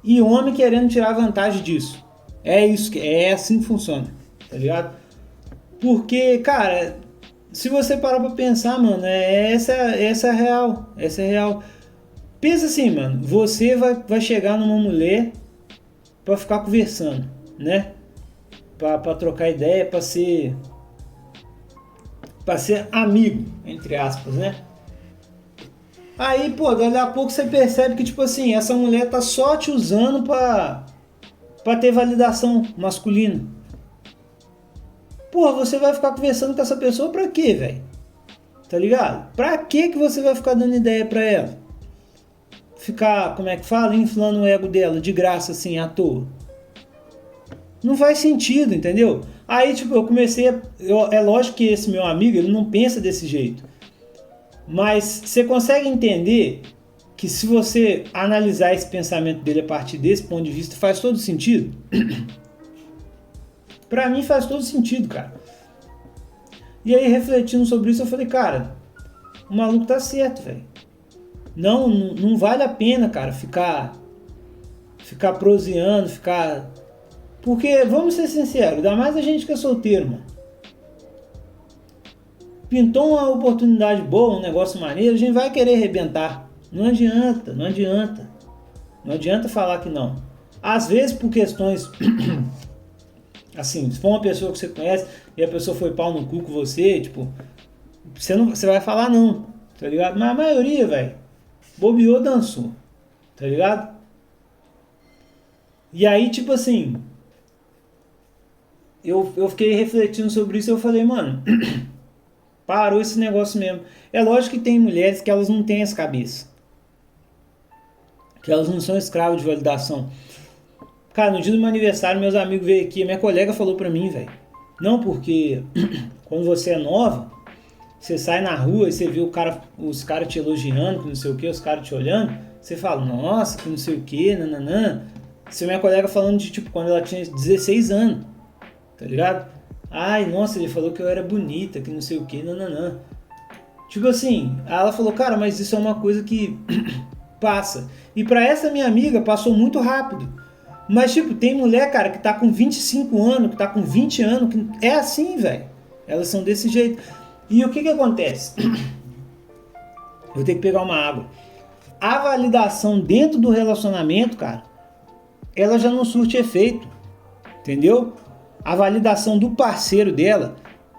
e homem querendo tirar vantagem disso. É isso, é assim que funciona, tá ligado? Porque, cara, se você parar pra pensar, mano, essa é a real. Essa é a real. Pensa assim, mano, você vai chegar numa mulher pra ficar conversando, né? Pra trocar ideia, pra ser amigo, entre aspas, né? Aí, pô, dali a pouco você percebe que, tipo assim, essa mulher tá só te usando pra ter validação masculina. Pô, você vai ficar conversando com essa pessoa pra quê, velho? Tá ligado? Pra que você vai ficar dando ideia pra ela? Ficar, como é que fala? Inflando o ego dela de graça, assim, à toa. Não faz sentido, entendeu? Aí, tipo, eu comecei é lógico que esse meu amigo, ele não pensa desse jeito. Mas você consegue entender que se você analisar esse pensamento dele a partir desse ponto de vista, faz todo sentido? Pra mim faz todo sentido, cara. E aí, refletindo sobre isso, eu falei, cara, o maluco tá certo, velho. Não vale a pena, cara, ficar proseando, Porque, vamos ser sinceros, ainda mais a gente que é solteiro, mano. Pintou uma oportunidade boa, um negócio maneiro, a gente vai querer arrebentar. Não adianta, não adianta. Não adianta falar que não. Às vezes por questões, assim, se for uma pessoa que você conhece e a pessoa foi pau no cu com você, tipo, você vai falar não, tá ligado? Mas a maioria, velho, bobeou, dançou, tá ligado? E aí, tipo assim, eu fiquei refletindo sobre isso e eu falei, mano, parou esse negócio mesmo. É lógico que tem mulheres que elas não têm essa cabeça. Que elas não são escravas de validação. Cara, no dia do meu aniversário, meus amigos veio aqui, minha colega falou pra mim, velho. Não, porque quando você é nova, você sai na rua e você vê os caras te elogiando, que não sei o que, os caras te olhando, você fala, nossa, que não sei o que, nananã. Isso é minha colega falando de, tipo, quando ela tinha 16 anos, tá ligado? Ai, nossa, ele falou que eu era bonita, que não sei o que, nananã. Tipo assim, ela falou, cara, mas isso é uma coisa que passa. E pra essa minha amiga passou muito rápido. Mas tipo, tem mulher, cara, que tá com 25 anos, que tá com 20 anos, que é assim, velho. Elas são desse jeito. E o que acontece? Eu vou ter que pegar uma água. A validação dentro do relacionamento, cara, ela já não surte efeito. Entendeu? A validação do parceiro dela,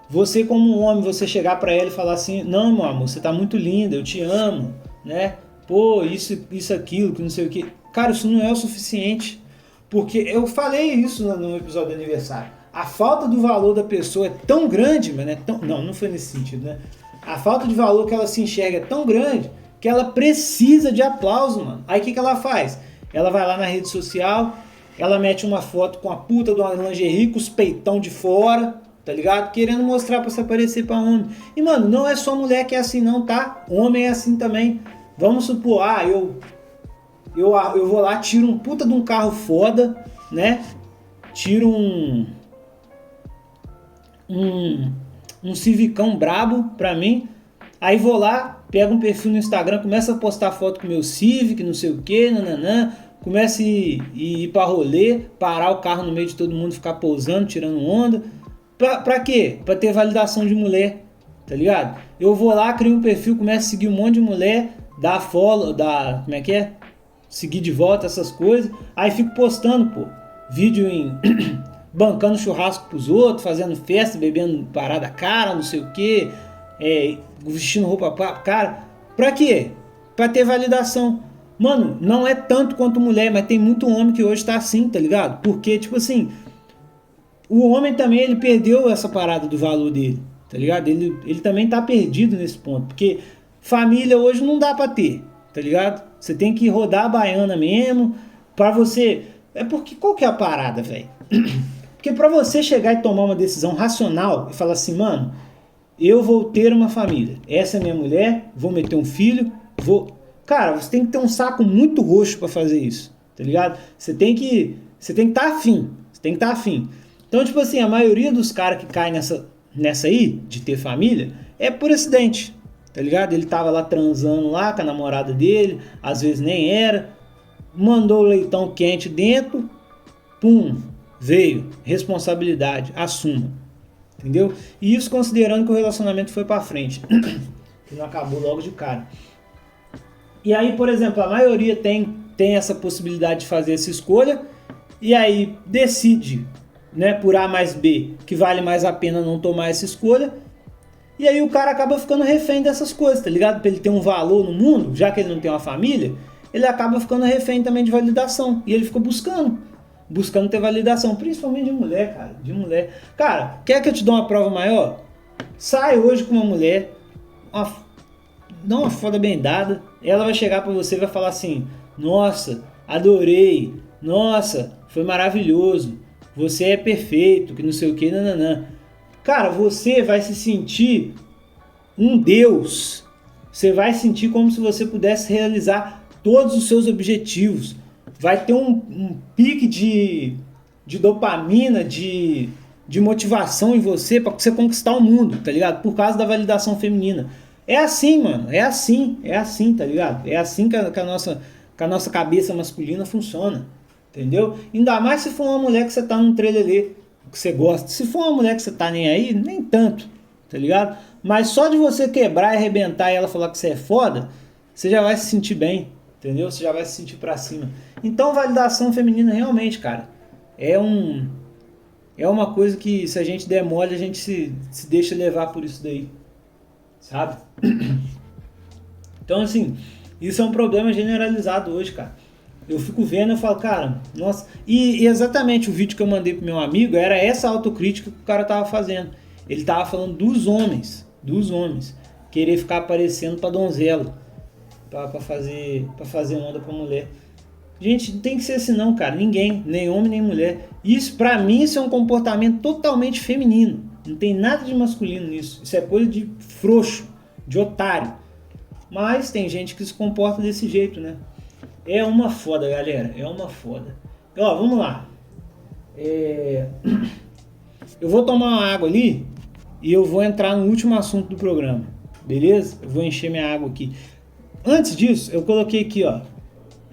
você como um homem, você chegar pra ela e falar assim, não, meu amor, você tá muito linda, eu te amo, né? Pô, isso, aquilo, que não sei o que. Cara, isso não é o suficiente. Porque eu falei isso no episódio do aniversário. A falta do valor da pessoa é tão grande, mas não foi nesse sentido, né? A falta de valor que ela se enxerga é tão grande que ela precisa de aplauso, mano. Aí o que ela faz? Ela vai lá na rede social, ela mete uma foto com a puta de uma lingerie com os peitão de fora, tá ligado? Querendo mostrar pra se aparecer pra homem. E, mano, não é só mulher que é assim não, tá? Homem é assim também. Vamos supor, eu vou lá, tiro um puta de um carro foda, né? Tiro um Civicão brabo pra mim. Aí vou lá, pego um perfil no Instagram, começo a postar foto com o meu Civic, não sei o que, nananã. Começo a ir pra rolê, parar o carro no meio de todo mundo, ficar pousando, tirando onda. Pra quê? Pra ter validação de mulher, tá ligado? Eu vou lá, crio um perfil, começo a seguir um monte de mulher, dar follow, como é que é? Seguir de volta essas coisas. Aí fico postando, pô, vídeo em bancando churrasco pros outros, fazendo festa, bebendo parada cara, não sei o que, vestindo roupa cara. Pra quê? Pra ter validação. Mano, não é tanto quanto mulher, mas tem muito homem que hoje tá assim, tá ligado? Porque, tipo assim, o homem também, ele perdeu essa parada do valor dele, tá ligado? Ele também tá perdido nesse ponto, porque família hoje não dá pra ter, tá ligado? Você tem que rodar a baiana mesmo, pra você... É porque, qual que é a parada, velho? Porque pra você chegar e tomar uma decisão racional e falar assim, mano, eu vou ter uma família, essa é minha mulher, vou meter um filho, vou... Cara, você tem que ter um saco muito roxo pra fazer isso, tá ligado? Você tem que estar afim, você tem que estar afim. Então, tipo assim, a maioria dos caras que caem nessa aí, de ter família, é por acidente, tá ligado? Ele tava lá transando lá com a namorada dele, às vezes nem era, mandou o leitão quente dentro, pum, veio, responsabilidade, assuma. entendeu? E isso considerando que o relacionamento foi pra frente, que não acabou logo de cara. E aí, por exemplo, a maioria tem essa possibilidade de fazer essa escolha, e aí decide, né, por A mais B, que vale mais a pena não tomar essa escolha, e aí o cara acaba ficando refém dessas coisas, tá ligado? Pra ele ter um valor no mundo, já que ele não tem uma família, ele acaba ficando refém também de validação, e ele fica buscando ter validação, principalmente de mulher, cara, de mulher. Cara, quer que eu te dê uma prova maior? Sai hoje com uma mulher, dá uma foda bem dada, ela vai chegar pra você e vai falar assim: nossa, adorei, nossa, foi maravilhoso, você é perfeito, que não sei o que, nananã. Cara, você vai se sentir um deus, você vai sentir como se você pudesse realizar todos os seus objetivos, vai ter um pique de dopamina, de motivação em você para você conquistar o mundo, tá ligado? Por causa da validação feminina. É assim, mano, é assim, tá ligado? É assim que a nossa cabeça masculina funciona, entendeu? Ainda mais se for uma mulher que você tá num trelelê, que você gosta. Se for uma mulher que você tá nem aí, nem tanto, tá ligado? Mas só de você quebrar e arrebentar e ela falar que você é foda, você já vai se sentir bem, entendeu? Você já vai se sentir pra cima. Então, validação feminina realmente, cara, é uma coisa que, se a gente der mole, a gente se deixa levar por isso daí, sabe? Então, assim, isso é um problema generalizado hoje, cara. Eu fico vendo e falo, cara, nossa. E exatamente o vídeo que eu mandei pro meu amigo era essa autocrítica que o cara tava fazendo. Ele tava falando dos homens, querer ficar aparecendo pra donzela, pra fazer onda pra mulher. Gente, não tem que ser assim não, cara. Ninguém, nem homem nem mulher. Isso, pra mim, isso é um comportamento totalmente feminino. Não tem nada de masculino nisso. Isso é coisa de frouxo, de otário. Mas tem gente que se comporta desse jeito, né? É uma foda, galera. É uma foda. Ó, vamos lá. Eu vou tomar uma água ali e eu vou entrar no último assunto do programa. Beleza? Eu vou encher minha água aqui. Antes disso, eu coloquei aqui, ó.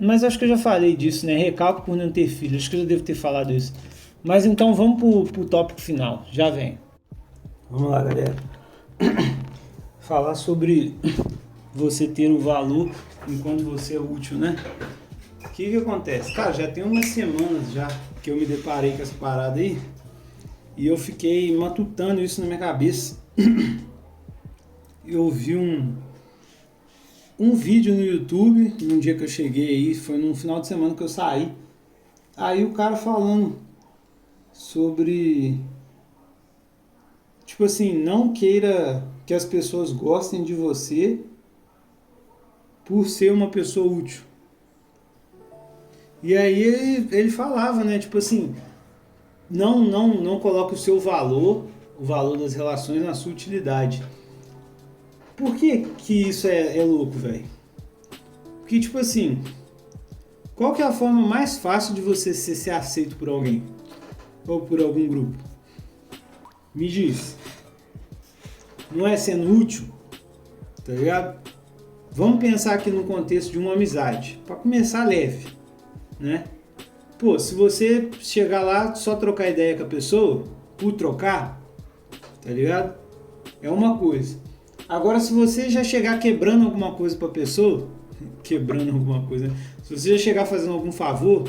Mas acho que eu já falei disso, né? Recalque por não ter filho. Acho que eu já devo ter falado isso. Mas então vamos pro tópico final. Já vem. Vamos lá, galera. Falar sobre você ter o valor enquanto você é útil, né? O que acontece? Cara, já tem umas semanas já que eu me deparei com essa parada aí e eu fiquei matutando isso na minha cabeça. Eu vi um vídeo no YouTube, num dia que eu cheguei aí, foi num final de semana que eu saí. Aí o cara falando sobre, tipo assim, não queira que as pessoas gostem de você por ser uma pessoa útil. E aí ele falava, né, tipo assim, não coloque o seu valor, o valor das relações na sua utilidade. Por que isso é louco, velho? Porque, tipo assim, qual que é a forma mais fácil de você ser aceito por alguém? Ou por algum grupo? Me diz. Não é sendo útil? Tá ligado? Vamos pensar aqui no contexto de uma amizade. Pra começar leve, né? Pô, se você chegar lá, só trocar ideia com a pessoa, por trocar, tá ligado? É uma coisa. Agora, se você já chegar quebrando alguma coisa pra pessoa, se você já chegar fazendo algum favor,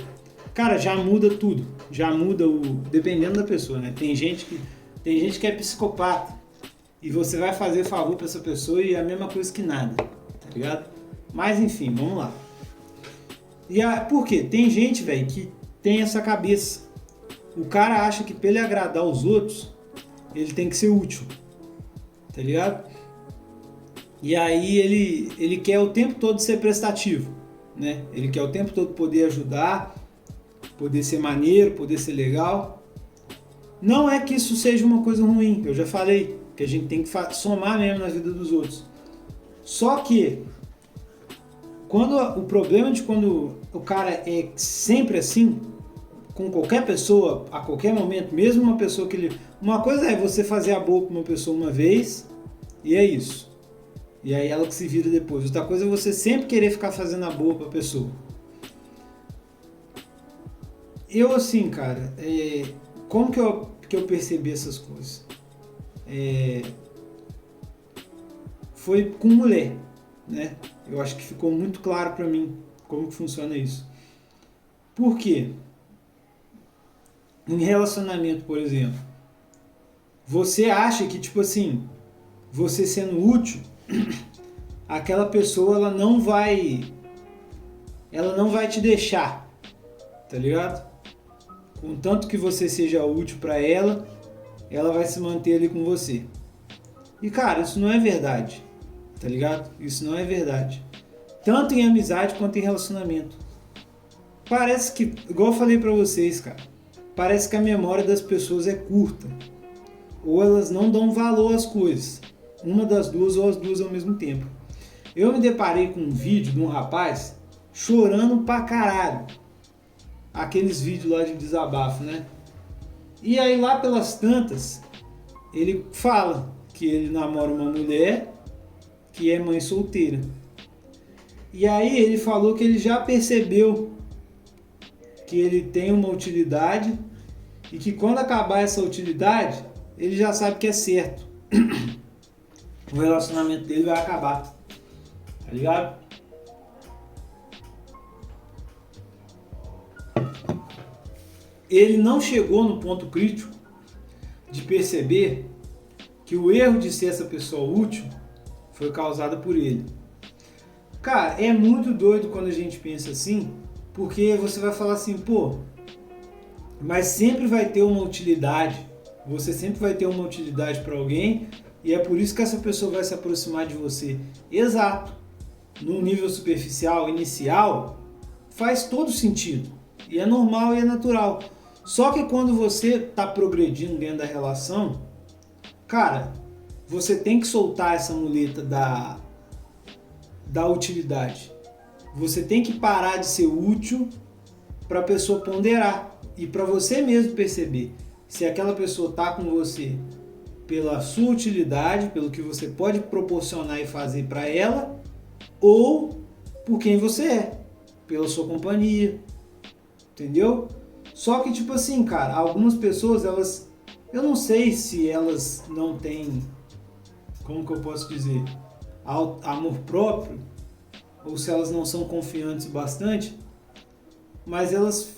cara, já muda tudo. Já muda dependendo da pessoa, né? Tem gente que é psicopata e você vai fazer favor pra essa pessoa e é a mesma coisa que nada, tá ligado? Mas enfim, vamos lá. Por quê? Tem gente, velho, que tem essa cabeça. O cara acha que pra ele agradar os outros, ele tem que ser útil, tá ligado? E aí ele quer o tempo todo ser prestativo, né? Ele quer o tempo todo poder ajudar, poder ser maneiro, poder ser legal. Não é que isso seja uma coisa ruim, eu já falei que a gente tem que somar mesmo na vida dos outros. Só que o problema de quando o cara é sempre assim, com qualquer pessoa, a qualquer momento, mesmo uma pessoa que ele... Uma coisa é você fazer a boa com uma pessoa uma vez, e é isso. E aí ela que se vira depois. Outra coisa é você sempre querer ficar fazendo a boa pra pessoa. Eu assim, cara, como que eu percebi essas coisas? foi com mulher, né? Eu acho que ficou muito claro para mim como que funciona isso. Por quê? Em relacionamento, por exemplo, você acha que, tipo assim, você sendo útil, aquela pessoa ela não vai te deixar, tá ligado? Contanto que você seja útil para ela, ela vai se manter ali com você. E cara, isso não é verdade, tá ligado? Isso não é verdade. Tanto em amizade quanto em relacionamento. Parece que, igual eu falei pra vocês, cara, parece que a memória das pessoas é curta. Ou elas não dão valor às coisas. Uma das duas ou as duas ao mesmo tempo. Eu me deparei com um vídeo de um rapaz chorando pra caralho. Aqueles vídeos lá de desabafo, né? E aí lá pelas tantas, ele fala que ele namora uma mulher que é mãe solteira. E aí ele falou que ele já percebeu que ele tem uma utilidade e que quando acabar essa utilidade, ele já sabe que é certo. O relacionamento dele vai acabar. Tá ligado? Ele não chegou no ponto crítico de perceber que o erro de ser essa pessoa útil foi causado por ele. Cara, é muito doido quando a gente pensa assim, porque você vai falar assim, pô, mas sempre vai ter uma utilidade, você sempre vai ter uma utilidade para alguém e é por isso que essa pessoa vai se aproximar de você. Exato. No nível superficial, inicial, faz todo sentido. E é normal e é natural. Só que quando você está progredindo dentro da relação, cara, você tem que soltar essa muleta da utilidade. Você tem que parar de ser útil para a pessoa ponderar e para você mesmo perceber se aquela pessoa está com você pela sua utilidade, pelo que você pode proporcionar e fazer para ela, ou por quem você é, pela sua companhia, entendeu? Só que tipo assim, cara, algumas pessoas, eu não sei se elas não têm, como que eu posso dizer, amor próprio, ou se elas não são confiantes bastante, mas elas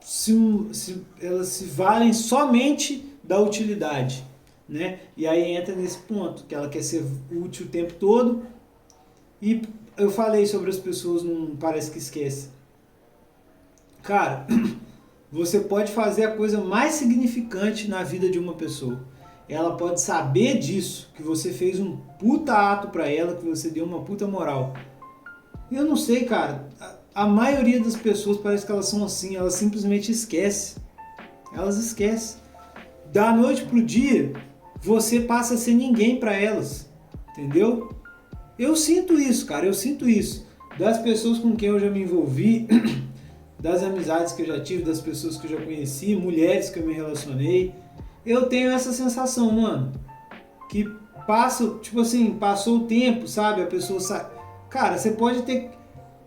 se valem somente da utilidade, né? E aí entra nesse ponto, que ela quer ser útil o tempo todo, e eu falei sobre as pessoas, não parece que esquece. Cara, você pode fazer a coisa mais significante na vida de uma pessoa. Ela pode saber disso, que você fez um puta ato pra ela, que você deu uma puta moral. Eu não sei, cara, a maioria das pessoas parece que elas são assim, elas simplesmente esquecem. Elas esquecem. Da noite pro dia, você passa a ser ninguém pra elas, entendeu? Eu sinto isso, cara, eu sinto isso. Das pessoas com quem eu já me envolvi, das amizades que eu já tive, das pessoas que eu já conheci, mulheres que eu me relacionei, eu tenho essa sensação, mano, que passa, tipo assim, passou o tempo, sabe? A pessoa sabe. Cara, você pode ter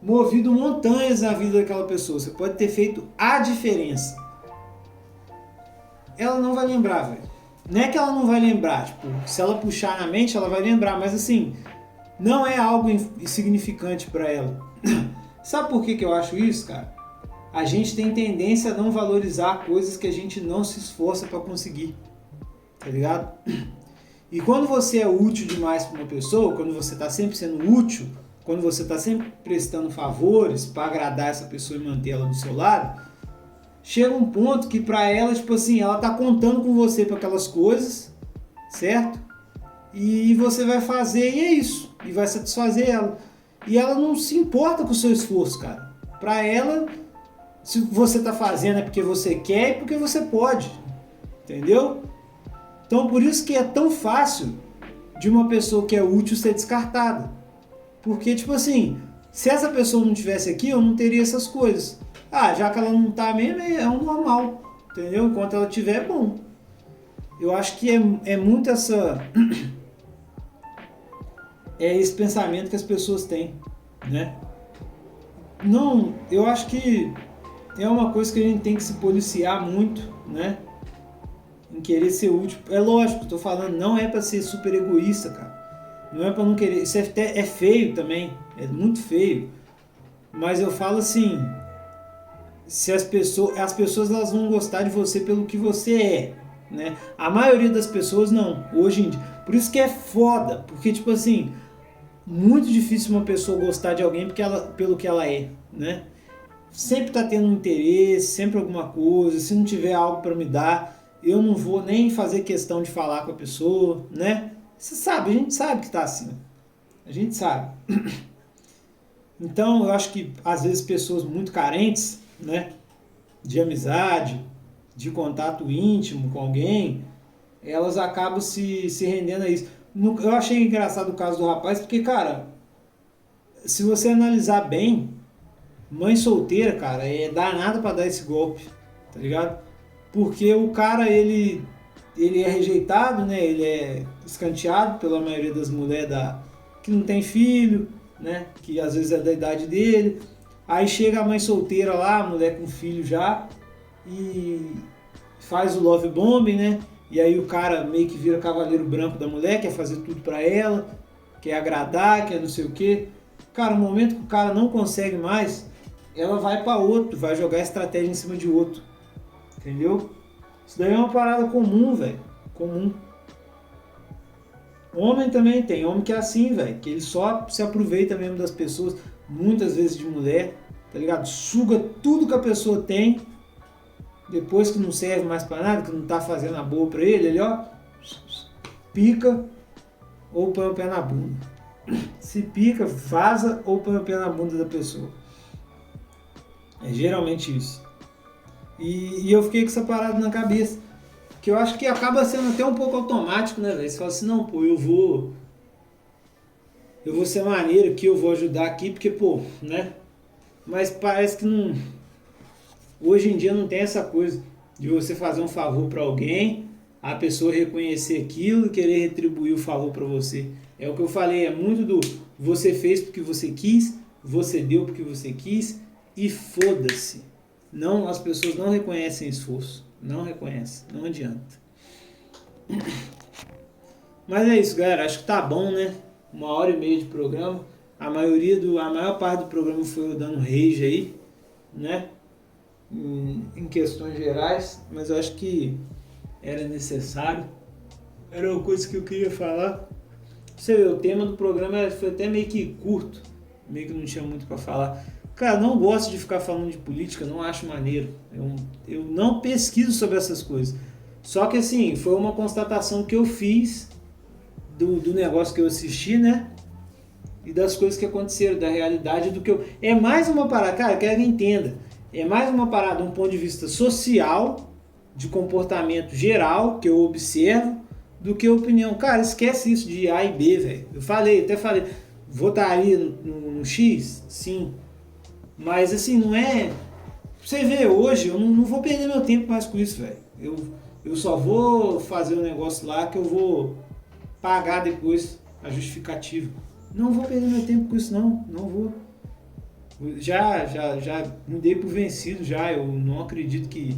movido montanhas na vida daquela pessoa, você pode ter feito a diferença. Ela não vai lembrar, velho. Não é que ela não vai lembrar, tipo, se ela puxar na mente, ela vai lembrar, mas assim, não é algo insignificante pra ela. Sabe por que eu acho isso, cara? A gente tem tendência a não valorizar coisas que a gente não se esforça pra conseguir, tá ligado? E quando você é útil demais pra uma pessoa, quando você tá sempre sendo útil, quando você tá sempre prestando favores pra agradar essa pessoa e manter ela do seu lado, chega um ponto que pra ela, tipo assim, ela tá contando com você pra aquelas coisas, certo? E você vai fazer e é isso, e vai satisfazer ela. E ela não se importa com o seu esforço, cara. Pra ela, se você tá fazendo é porque você quer e porque você pode, entendeu? Então por isso que é tão fácil de uma pessoa que é útil ser descartada. Porque, tipo assim, se essa pessoa não tivesse aqui, eu não teria essas coisas. Ah, já que ela não tá mesmo, é um normal, entendeu? Enquanto ela tiver, é bom. Eu acho que é muito esse pensamento que as pessoas têm, né? Não, eu acho que é uma coisa que a gente tem que se policiar muito, né? em querer ser útil. É lógico, tô falando, não é pra ser super egoísta, cara. Não é pra não querer. Isso é feio também, é muito feio. Mas eu falo assim, se as pessoas elas vão gostar de você pelo que você é, né? A maioria das pessoas não, hoje em dia. Por isso que é foda, porque tipo assim, muito difícil uma pessoa gostar de alguém pelo que ela é, né? Sempre tá tendo um interesse, sempre alguma coisa, se não tiver algo para me dar, eu não vou nem fazer questão de falar com a pessoa, né? Você sabe, a gente sabe que tá assim. A gente sabe. Então, eu acho que às vezes pessoas muito carentes, né, de amizade, de contato íntimo com alguém, elas acabam se rendendo a isso. Eu achei engraçado o caso do rapaz, porque, cara, se você analisar bem, mãe solteira, cara, é danada pra dar esse golpe, tá ligado? Porque o cara, ele é rejeitado, né? Ele é escanteado pela maioria das mulheres que não tem filho, né? Que às vezes é da idade dele. Aí chega a mãe solteira lá, a mulher com filho já, e faz o love bombing, né? E aí o cara meio que vira cavaleiro branco da mulher, quer fazer tudo pra ela, quer agradar, quer não sei o quê. Cara, no momento que o cara não consegue mais, ela vai pra outro, vai jogar estratégia em cima de outro. Entendeu? Isso daí é uma parada comum, velho. Comum. Homem também tem, homem que é assim, velho. Que ele só se aproveita mesmo das pessoas, muitas vezes de mulher, tá ligado? Suga tudo que a pessoa tem, depois que não serve mais pra nada, que não tá fazendo a boa pra ele, ó, pica ou põe o pé na bunda. Se pica, vaza ou põe o pé na bunda da pessoa. É geralmente isso. E eu fiquei com essa parada na cabeça. Que eu acho que acaba sendo até um pouco automático, né, velho? Você fala assim, não, pô, eu vou ser maneiro aqui, eu vou ajudar aqui, porque, pô, né? Mas parece que não. Hoje em dia não tem essa coisa de você fazer um favor pra alguém, a pessoa reconhecer aquilo e querer retribuir o favor pra você. É o que eu falei, é muito do você fez porque você quis, você deu porque você quis e foda-se. Não, as pessoas não reconhecem esforço. Não reconhecem, não adianta. Mas é isso, galera. Acho que tá bom, né? 1h30 de programa. A maior parte do programa foi eu dando rage aí, né? Em questões gerais. Mas eu acho que era necessário. Era uma coisa que eu queria falar. Você vê, o tema do programa foi até meio que curto. Meio que não tinha muito pra falar. Cara, não gosto de ficar falando de política, não acho maneiro. Eu não pesquiso sobre essas coisas. Só que assim, foi uma constatação que eu fiz do negócio que eu assisti, né? E das coisas que aconteceram, da realidade do que eu... É mais uma parada, cara, quero que entenda. É mais uma parada de um ponto de vista social, de comportamento geral, que eu observo, do que opinião. Cara, esquece isso de A e B, velho. Até falei, votaria no X? Sim. Mas assim, não é... Você vê, hoje eu não vou perder meu tempo mais com isso, velho. Eu só vou fazer um negócio lá que eu vou pagar depois a justificativa. Não vou perder meu tempo com isso, não. Não vou. Já me dei por vencido já. Eu não acredito que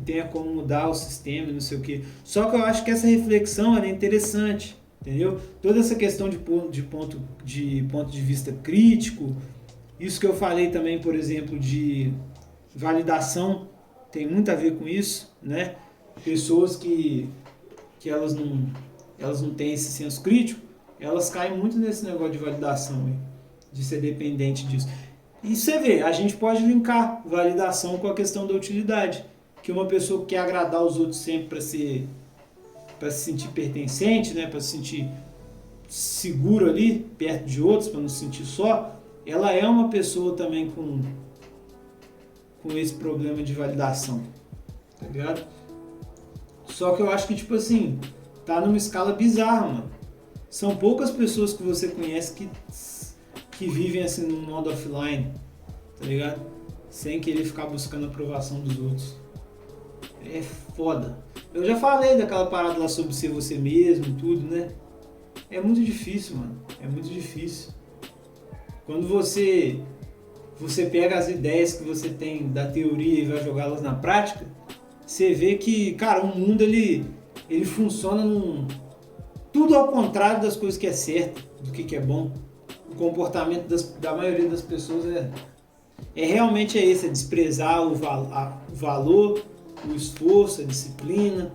tenha como mudar o sistema, não sei o quê. Só que eu acho que essa reflexão é interessante, entendeu? Toda essa questão de ponto de vista crítico, isso que eu falei também, por exemplo, de validação, tem muito a ver com isso, né? Pessoas que elas não têm esse senso crítico, elas caem muito nesse negócio de validação, de ser dependente disso. E você vê, a gente pode linkar validação com a questão da utilidade, que uma pessoa que quer agradar os outros sempre para se sentir pertencente, né? Para se sentir seguro ali, perto de outros, para não se sentir só, ela é uma pessoa também com esse problema de validação, tá ligado? Só que eu acho que, tipo assim, tá numa escala bizarra, mano. São poucas pessoas que você conhece que vivem assim no modo offline, tá ligado? Sem querer ficar buscando a aprovação dos outros. É foda. Eu já falei daquela parada lá sobre ser você mesmo, tudo, né? É muito difícil, mano. É muito difícil. Quando você pega as ideias que você tem da teoria e vai jogá-las na prática, você vê que, cara, o mundo ele funciona tudo ao contrário das coisas que é certo, do que é bom. O comportamento da maioria das pessoas realmente é esse, é desprezar o valor, o esforço, a disciplina.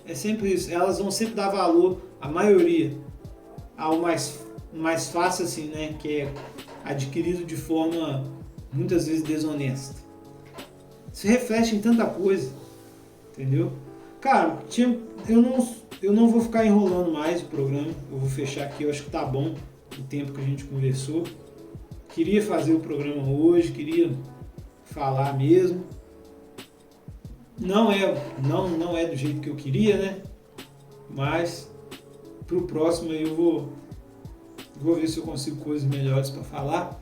É sempre isso. Elas vão sempre dar valor, a maioria, ao mais fácil, assim, né? Que é adquirido de forma muitas vezes desonesta. Isso reflete em tanta coisa, entendeu? Cara, eu não vou ficar enrolando mais o programa. Eu vou fechar aqui, eu acho que tá bom o tempo que a gente conversou. Queria fazer o programa hoje, queria falar mesmo. Não é do jeito que eu queria, né? Mas pro próximo aí eu vou ver se eu consigo coisas melhores para falar.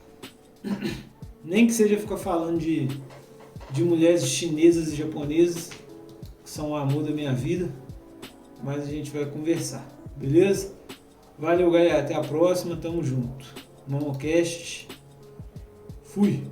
Nem que seja ficar falando de mulheres chinesas e japonesas, que são o amor da minha vida, mas a gente vai conversar, beleza? Valeu, galera, até a próxima, tamo junto. Mamocast, fui!